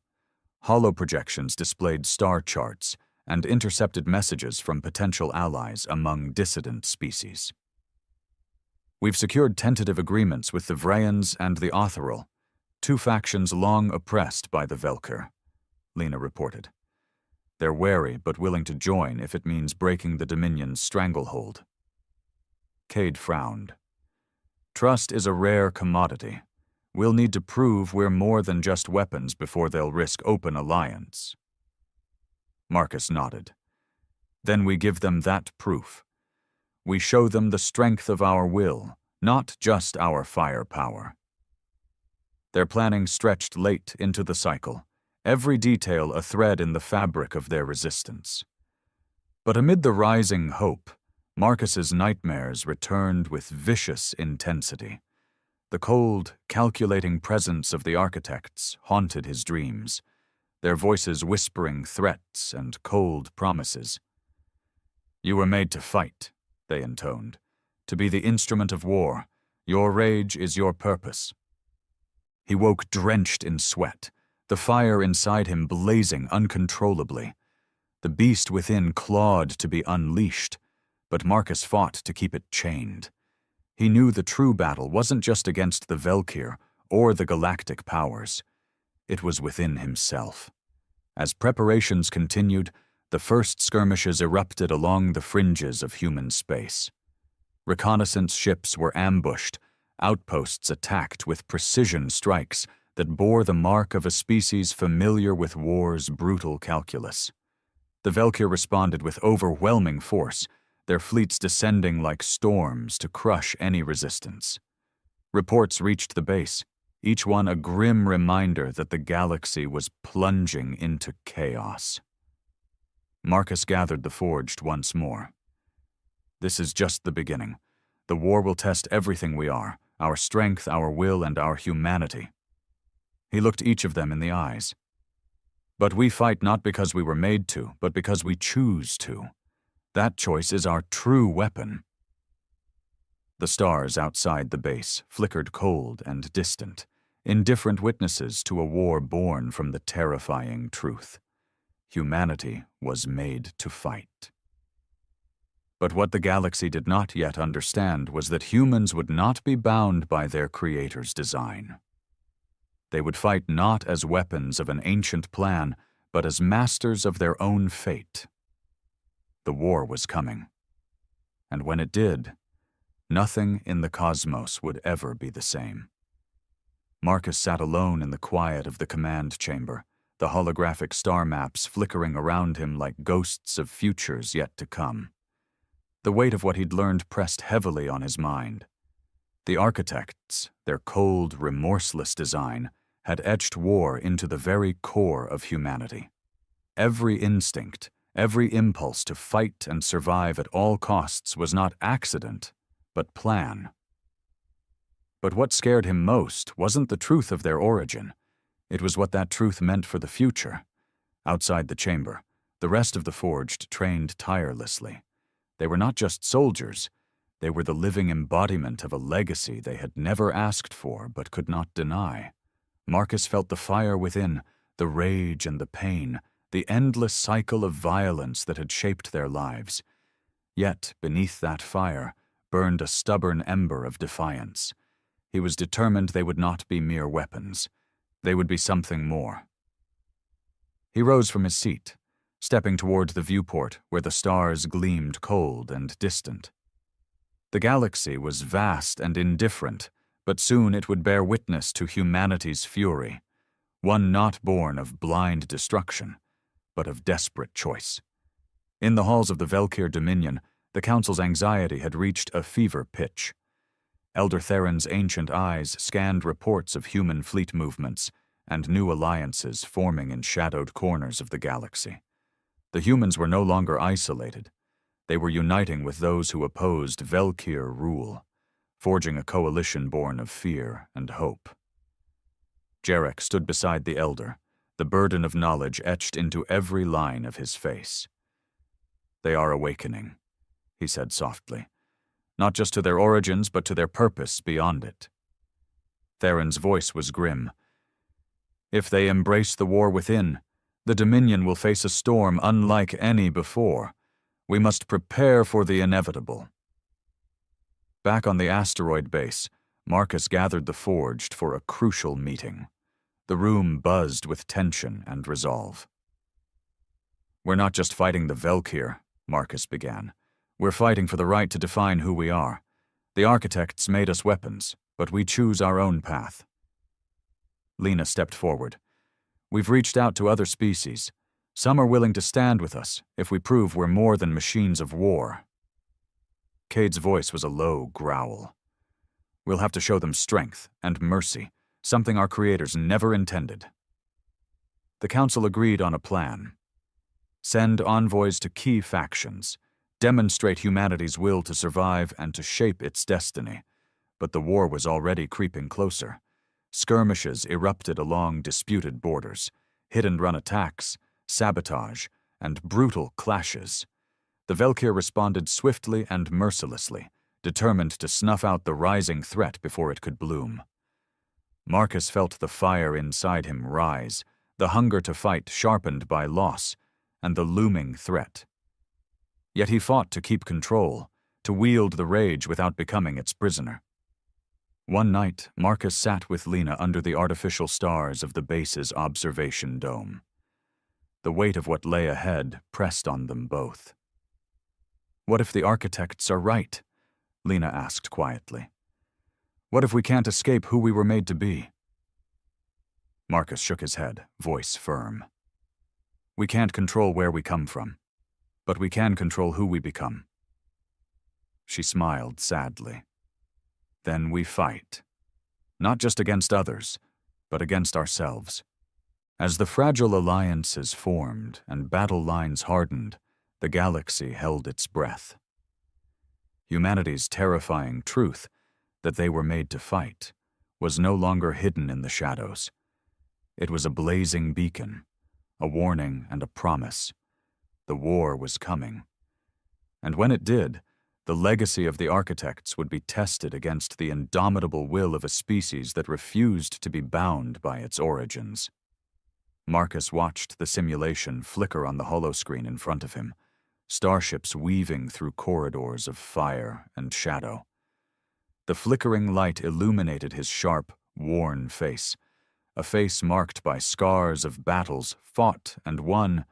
Holo projections displayed star charts and intercepted messages from potential allies among dissident species. We've secured tentative agreements with the Vrayans and the Autheral, two factions long oppressed by the Velkyr, Lena reported. They're wary but willing to join if it means breaking the Dominion's stranglehold. Cade frowned. Trust is a rare commodity. We'll need to prove we're more than just weapons before they'll risk open alliance. Marcus nodded. Then we give them that proof. We show them the strength of our will, not just our firepower. Their planning stretched late into the cycle, every detail a thread in the fabric of their resistance. But amid the rising hope, Marcus's nightmares returned with vicious intensity. The cold, calculating presence of the architects haunted his dreams, their voices whispering threats and cold promises. You were made to fight, they intoned, to be the instrument of war. Your rage is your purpose. He woke drenched in sweat, the fire inside him blazing uncontrollably. The beast within clawed to be unleashed, but Marcus fought to keep it chained. He knew the true battle wasn't just against the Velkyr or the galactic powers. It was within himself. As preparations continued, the first skirmishes erupted along the fringes of human space. Reconnaissance ships were ambushed, outposts attacked with precision strikes that bore the mark of a species familiar with war's brutal calculus. The Velkyr responded with overwhelming force, their fleets descending like storms to crush any resistance. Reports reached the base, each one a grim reminder that the galaxy was plunging into chaos. Marcus gathered the Forged once more. This is just the beginning. The war will test everything we are, our strength, our will, and our humanity. He looked each of them in the eyes. But we fight not because we were made to, but because we choose to. That choice is our true weapon. The stars outside the base flickered cold and distant, indifferent witnesses to a war born from the terrifying truth. Humanity was made to fight. But what the galaxy did not yet understand was that humans would not be bound by their Creator's design. They would fight not as weapons of an ancient plan, but as masters of their own fate. The war was coming. And when it did, nothing in the cosmos would ever be the same. Marcus sat alone in the quiet of the command chamber, the holographic star maps flickering around him like ghosts of futures yet to come. The weight of what he'd learned pressed heavily on his mind. The architects, their cold, remorseless design, had etched war into the very core of humanity. Every instinct, every impulse to fight and survive at all costs was not accident, but plan. But what scared him most wasn't the truth of their origin. It was what that truth meant for the future. Outside the chamber, the rest of the Forged trained tirelessly. They were not just soldiers. They were the living embodiment of a legacy they had never asked for but could not deny. Marcus felt the fire within, the rage and the pain, the endless cycle of violence that had shaped their lives. Yet, beneath that fire, burned a stubborn ember of defiance. He was determined they would not be mere weapons. They would be something more. He rose from his seat, stepping toward the viewport where the stars gleamed cold and distant. The galaxy was vast and indifferent, but soon it would bear witness to humanity's fury, one not born of blind destruction, but of desperate choice. In the halls of the Velkyr Dominion, the Council's anxiety had reached a fever pitch. Elder Theron's ancient eyes scanned reports of human fleet movements and new alliances forming in shadowed corners of the galaxy. The humans were no longer isolated. They were uniting with those who opposed Velkir rule, forging a coalition born of fear and hope. Jarek stood beside the elder, the burden of knowledge etched into every line of his face. "They are awakening," he said softly, "not just to their origins, but to their purpose beyond it." Theron's voice was grim. "If they embrace the war within, the Dominion will face a storm unlike any before. We must prepare for the inevitable." Back on the asteroid base, Marcus gathered the Forged for a crucial meeting. The room buzzed with tension and resolve. "We're not just fighting the Velkir," Marcus began. "We're fighting for the right to define who we are. The architects made us weapons, but we choose our own path." Lena stepped forward. "We've reached out to other species. Some are willing to stand with us if we prove we're more than machines of war." Cade's voice was a low growl. "We'll have to show them strength and mercy, something our creators never intended." The council agreed on a plan. Send envoys to key factions, demonstrate humanity's will to survive and to shape its destiny. But the war was already creeping closer. Skirmishes erupted along disputed borders, hit-and-run attacks, sabotage, and brutal clashes. The Velkir responded swiftly and mercilessly, determined to snuff out the rising threat before it could bloom. Marcus felt the fire inside him rise, the hunger to fight sharpened by loss, and the looming threat. Yet he fought to keep control, to wield the rage without becoming its prisoner. One night, Marcus sat with Lena under the artificial stars of the base's observation dome. The weight of what lay ahead pressed on them both. "What if the architects are right?" Lena asked quietly. "What if we can't escape who we were made to be?" Marcus shook his head, voice firm. "We can't control where we come from, but we can control who we become." She smiled sadly. "Then we fight. Not just against others, but against ourselves." As the fragile alliances formed and battle lines hardened, the galaxy held its breath. Humanity's terrifying truth, that they were made to fight, was no longer hidden in the shadows. It was a blazing beacon, a warning and a promise. The war was coming. And when it did, the legacy of the architects would be tested against the indomitable will of a species that refused to be bound by its origins. Marcus watched the simulation flicker on the holoscreen in front of him, starships weaving through corridors of fire and shadow. The flickering light illuminated his sharp, worn face, a face marked by scars of battles fought and won,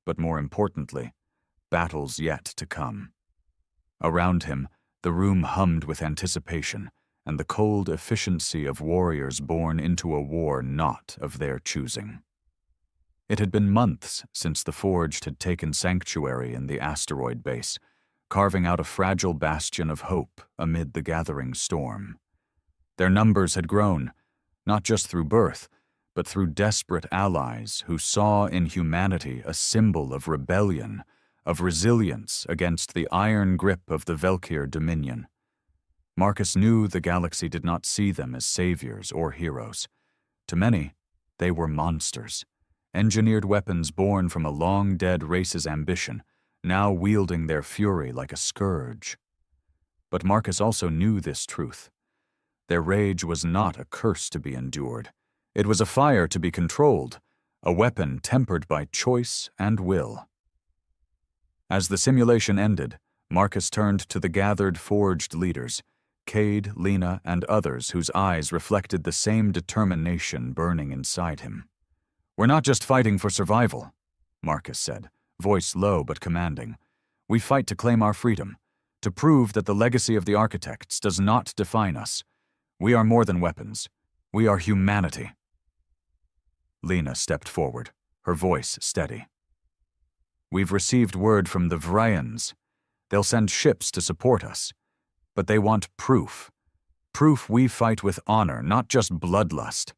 but more importantly, battles yet to come. Around him, the room hummed with anticipation and the cold efficiency of warriors born into a war not of their choosing. It had been months since the Forged had taken sanctuary in the asteroid base, carving out a fragile bastion of hope amid the gathering storm. Their numbers had grown, not just through birth, but through desperate allies who saw in humanity a symbol of rebellion, of resilience against the iron grip of the Velkir Dominion. Marcus knew the galaxy did not see them as saviors or heroes. To many, they were monsters, engineered weapons born from a long-dead race's ambition, now wielding their fury like a scourge. But Marcus also knew this truth. Their rage was not a curse to be endured. It was a fire to be controlled, a weapon tempered by choice and will. As the simulation ended, Marcus turned to the gathered Forged leaders, Cade, Lena, and others whose eyes reflected the same determination burning inside him. "We're not just fighting for survival," Marcus said, voice low but commanding. "We fight to claim our freedom, to prove that the legacy of the architects does not define us. We are more than weapons. We are humanity." Lena stepped forward, her voice steady. "We've received word from the Vryans. They'll send ships to support us. But they want proof. Proof we fight with honor, not just bloodlust."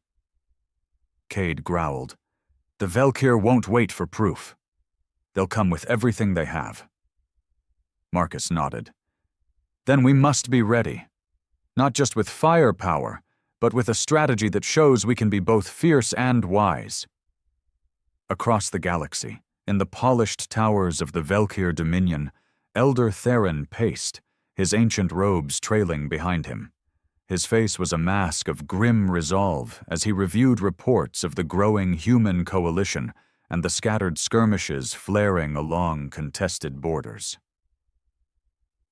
Cade growled. "The Velkir won't wait for proof." They'll come with everything they have. Marcus nodded. Then we must be ready. Not just with firepower, but with a strategy that shows we can be both fierce and wise. Across the galaxy, in the polished towers of the Velkir Dominion, Elder Theron paced, his ancient robes trailing behind him. His face was a mask of grim resolve as he reviewed reports of the growing human coalition and the scattered skirmishes flaring along contested borders.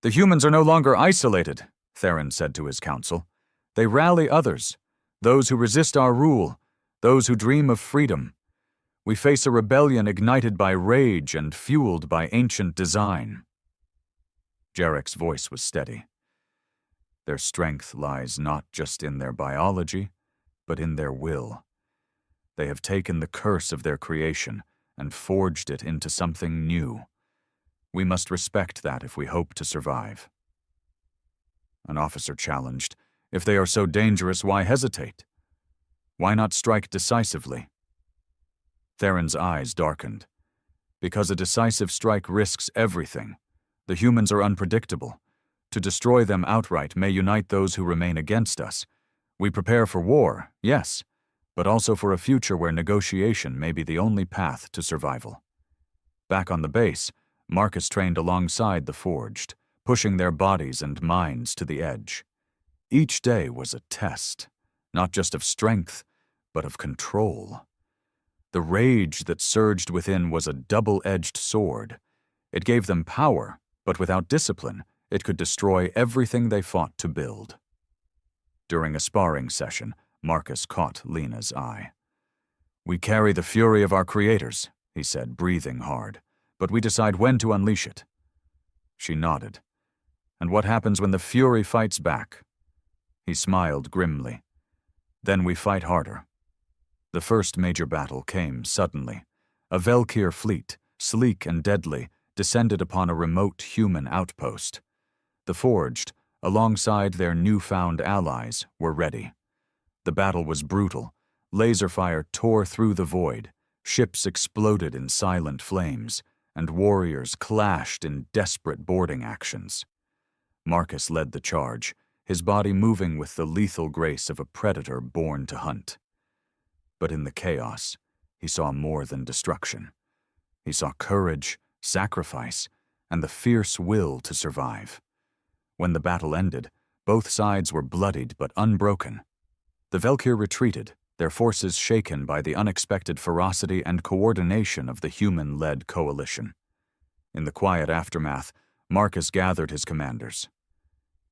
"The humans are no longer isolated," Theron said to his council. "They rally others, those who resist our rule, those who dream of freedom. We face a rebellion ignited by rage and fueled by ancient design." Jarek's voice was steady. "Their strength lies not just in their biology, but in their will. They have taken the curse of their creation and forged it into something new. We must respect that if we hope to survive." An officer challenged, "If they are so dangerous, why hesitate? Why not strike decisively?" Theron's eyes darkened. "Because a decisive strike risks everything. The humans are unpredictable. To destroy them outright may unite those who remain against us. We prepare for war, yes, but also for a future where negotiation may be the only path to survival." Back on the base, Marcus trained alongside the Forged, pushing their bodies and minds to the edge. Each day was a test, not just of strength, but of control. The rage that surged within was a double-edged sword. It gave them power, but without discipline, it could destroy everything they fought to build. During a sparring session, Marcus caught Lena's eye. "We carry the fury of our creators," he said, breathing hard, "but we decide when to unleash it." She nodded. "And what happens when the fury fights back?" He smiled grimly. "Then we fight harder." The first major battle came suddenly. A Velkir fleet, sleek and deadly, descended upon a remote human outpost. The Forged, alongside their newfound allies, were ready. The battle was brutal. Laser fire tore through the void, ships exploded in silent flames, and warriors clashed in desperate boarding actions. Marcus led the charge, his body moving with the lethal grace of a predator born to hunt. But in the chaos, he saw more than destruction. He saw courage, sacrifice, and the fierce will to survive. When the battle ended, both sides were bloodied but unbroken. The Velkir retreated, their forces shaken by the unexpected ferocity and coordination of the human-led coalition. In the quiet aftermath, Marcus gathered his commanders.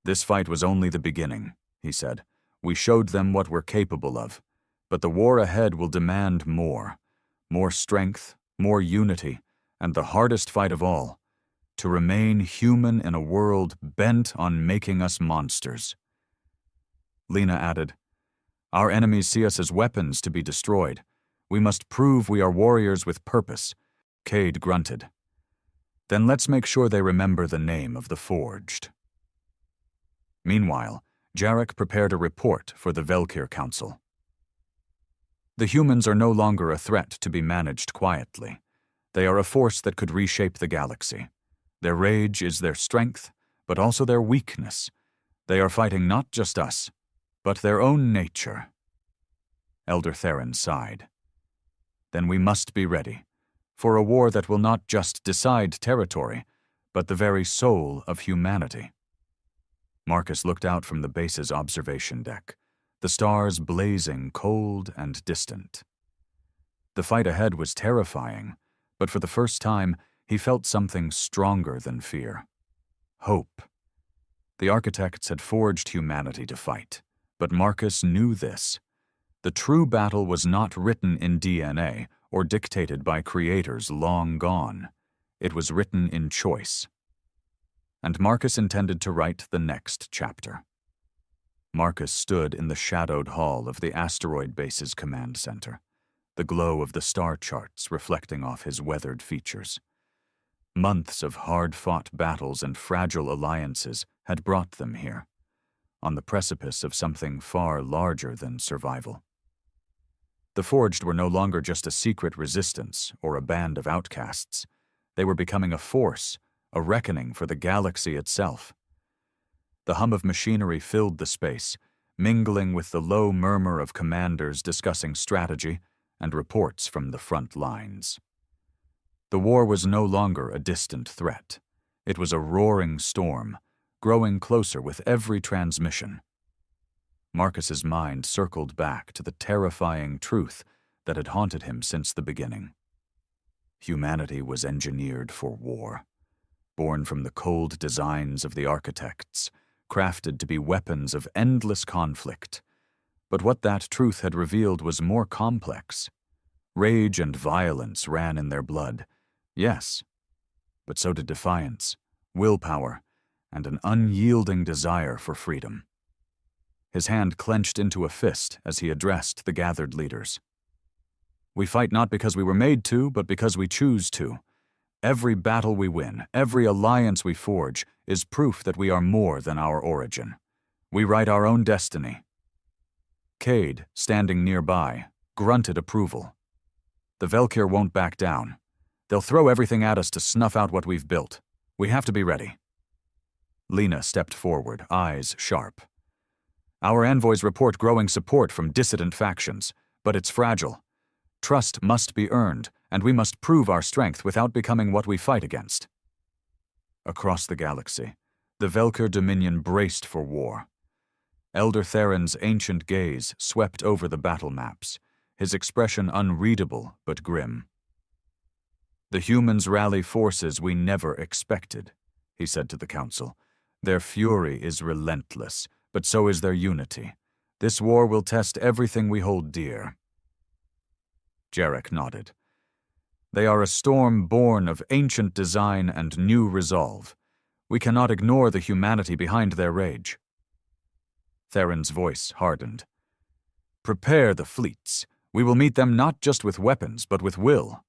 "This fight was only the beginning," he said. "We showed them what we're capable of, but the war ahead will demand more. More strength, more unity, and the hardest fight of all, to remain human in a world bent on making us monsters." Lena added, "Our enemies see us as weapons to be destroyed. We must prove we are warriors with purpose." Cade grunted. "Then let's make sure they remember the name of the Forged." Meanwhile, Jarek prepared a report for the Velkir Council. "The humans are no longer a threat to be managed quietly. They are a force that could reshape the galaxy. Their rage is their strength, but also their weakness. They are fighting not just us, but their own nature." Elder Theron sighed. "Then we must be ready, for a war that will not just decide territory, but the very soul of humanity." Marcus looked out from the base's observation deck, the stars blazing cold and distant. The fight ahead was terrifying, but for the first time, he felt something stronger than fear. Hope. The architects had forged humanity to fight, but Marcus knew this. The true battle was not written in DNA or dictated by creators long gone. It was written in choice. And Marcus intended to write the next chapter. Marcus stood in the shadowed hall of the asteroid base's command center, the glow of the star charts reflecting off his weathered features. Months of hard-fought battles and fragile alliances had brought them here, on the precipice of something far larger than survival. The Forged were no longer just a secret resistance or a band of outcasts. They were becoming a force, a reckoning for the galaxy itself. The hum of machinery filled the space, mingling with the low murmur of commanders discussing strategy and reports from the front lines. The war was no longer a distant threat. It was a roaring storm, growing closer with every transmission. Marcus's mind circled back to the terrifying truth that had haunted him since the beginning. Humanity was engineered for war, born from the cold designs of the architects, crafted to be weapons of endless conflict. But what that truth had revealed was more complex. Rage and violence ran in their blood, yes, but so did defiance, willpower, and an unyielding desire for freedom. His hand clenched into a fist as he addressed the gathered leaders. We fight not because we were made to, but because we choose to. Every battle we win, every alliance we forge, is proof that we are more than our origin. We write our own destiny. Cade, standing nearby, grunted approval. The Velkyr won't back down. They'll throw everything at us to snuff out what we've built. We have to be ready. Lena stepped forward, eyes sharp. Our envoys report growing support from dissident factions, but it's fragile. Trust must be earned, and we must prove our strength without becoming what we fight against. Across the galaxy, the Velkyr Dominion braced for war. Elder Theron's ancient gaze swept over the battle maps, his expression unreadable but grim. The humans rally forces we never expected, he said to the council. Their fury is relentless, but so is their unity. This war will test everything we hold dear. Jarek nodded. They are a storm born of ancient design and new resolve. We cannot ignore the humanity behind their rage. Theron's voice hardened. Prepare the fleets. We will meet them not just with weapons, but with will.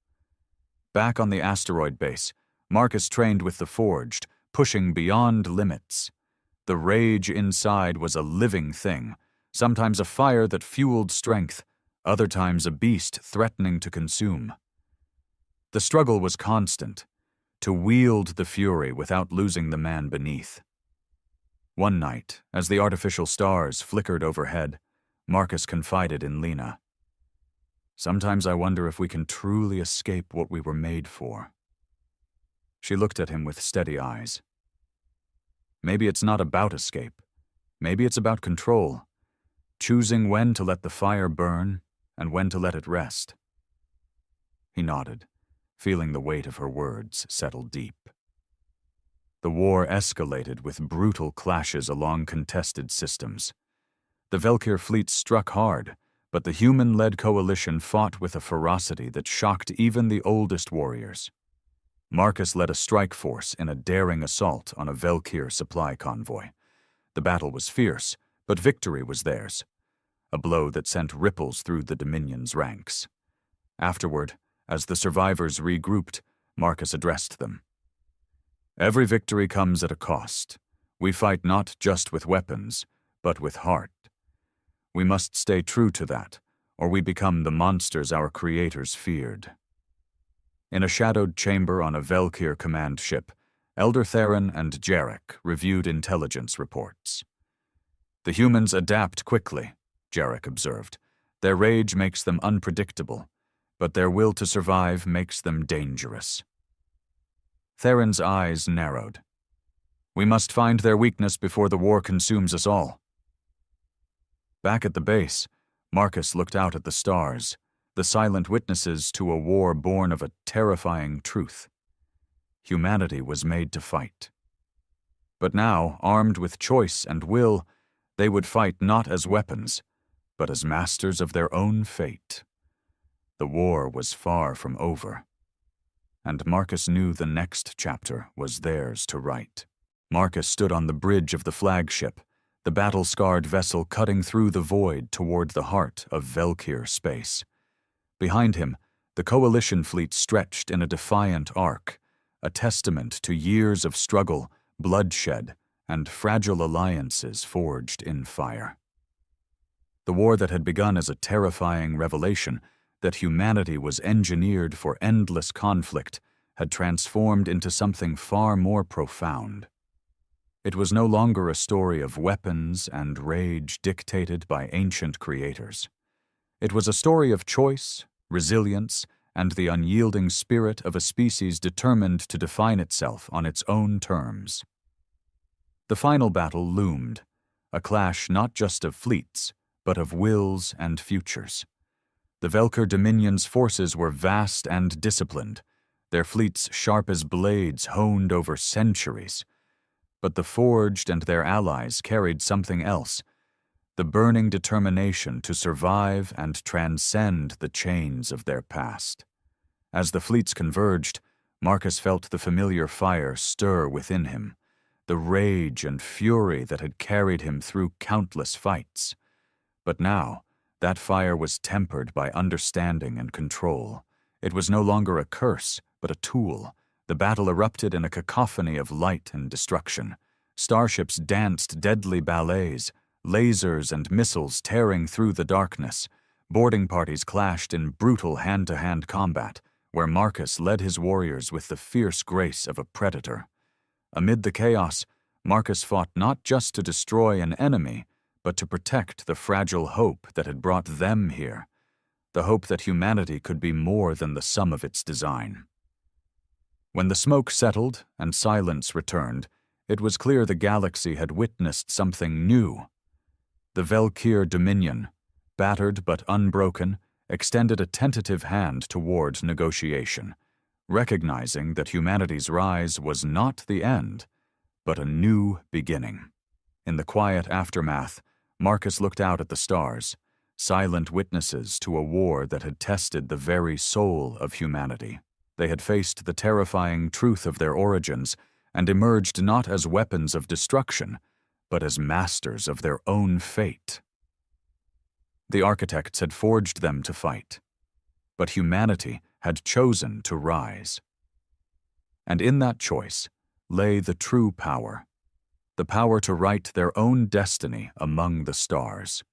Back on the asteroid base, Marcus trained with the Forged, pushing beyond limits. The rage inside was a living thing, sometimes a fire that fueled strength, other times a beast threatening to consume. The struggle was constant, to wield the fury without losing the man beneath. One night, as the artificial stars flickered overhead, Marcus confided in Lena. Sometimes I wonder if we can truly escape what we were made for. She looked at him with steady eyes. Maybe it's not about escape. Maybe it's about control, choosing when to let the fire burn and when to let it rest. He nodded, feeling the weight of her words settle deep. The war escalated with brutal clashes along contested systems. The Velkyr fleet struck hard, but the human-led coalition fought with a ferocity that shocked even the oldest warriors. Marcus led a strike force in a daring assault on a Velkyr supply convoy. The battle was fierce, but victory was theirs, a blow that sent ripples through the Dominion's ranks. Afterward, as the survivors regrouped, Marcus addressed them. Every victory comes at a cost. We fight not just with weapons, but with heart. We must stay true to that, or we become the monsters our creators feared. In a shadowed chamber on a Velkyr command ship, Elder Theron and Jarek reviewed intelligence reports. The humans adapt quickly, Jarek observed. Their rage makes them unpredictable, but their will to survive makes them dangerous. Theron's eyes narrowed. We must find their weakness before the war consumes us all. Back at the base, Marcus looked out at the stars, the silent witnesses to a war born of a terrifying truth. Humanity was made to fight. But now, armed with choice and will, they would fight not as weapons, but as masters of their own fate. The war was far from over, and Marcus knew the next chapter was theirs to write. Marcus stood on the bridge of the flagship, the battle-scarred vessel cutting through the void toward the heart of Velkyr space. Behind him, the Coalition fleet stretched in a defiant arc, a testament to years of struggle, bloodshed, and fragile alliances forged in fire. The war that had begun as a terrifying revelation that humanity was engineered for endless conflict had transformed into something far more profound. It was no longer a story of weapons and rage dictated by ancient creators. It was a story of choice, resilience, and the unyielding spirit of a species determined to define itself on its own terms. The final battle loomed, a clash not just of fleets, but of wills and futures. The Velker Dominion's forces were vast and disciplined, their fleets sharp as blades honed over centuries. But the Forged and their allies carried something else, the burning determination to survive and transcend the chains of their past. As the fleets converged, Marcus felt the familiar fire stir within him, the rage and fury that had carried him through countless fights. But now, that fire was tempered by understanding and control. It was no longer a curse, but a tool. The battle erupted in a cacophony of light and destruction. Starships danced deadly ballets, lasers and missiles tearing through the darkness. Boarding parties clashed in brutal hand-to-hand combat, where Marcus led his warriors with the fierce grace of a predator. Amid the chaos, Marcus fought not just to destroy an enemy, but to protect the fragile hope that had brought them here, the hope that humanity could be more than the sum of its design. When the smoke settled and silence returned, it was clear the galaxy had witnessed something new. The Velkir Dominion, battered but unbroken, extended a tentative hand toward negotiation, recognizing that humanity's rise was not the end, but a new beginning. In the quiet aftermath, Marcus looked out at the stars, silent witnesses to a war that had tested the very soul of humanity. They had faced the terrifying truth of their origins and emerged not as weapons of destruction, but as masters of their own fate. The architects had forged them to fight, but humanity had chosen to rise. And in that choice lay the true power, the power to write their own destiny among the stars.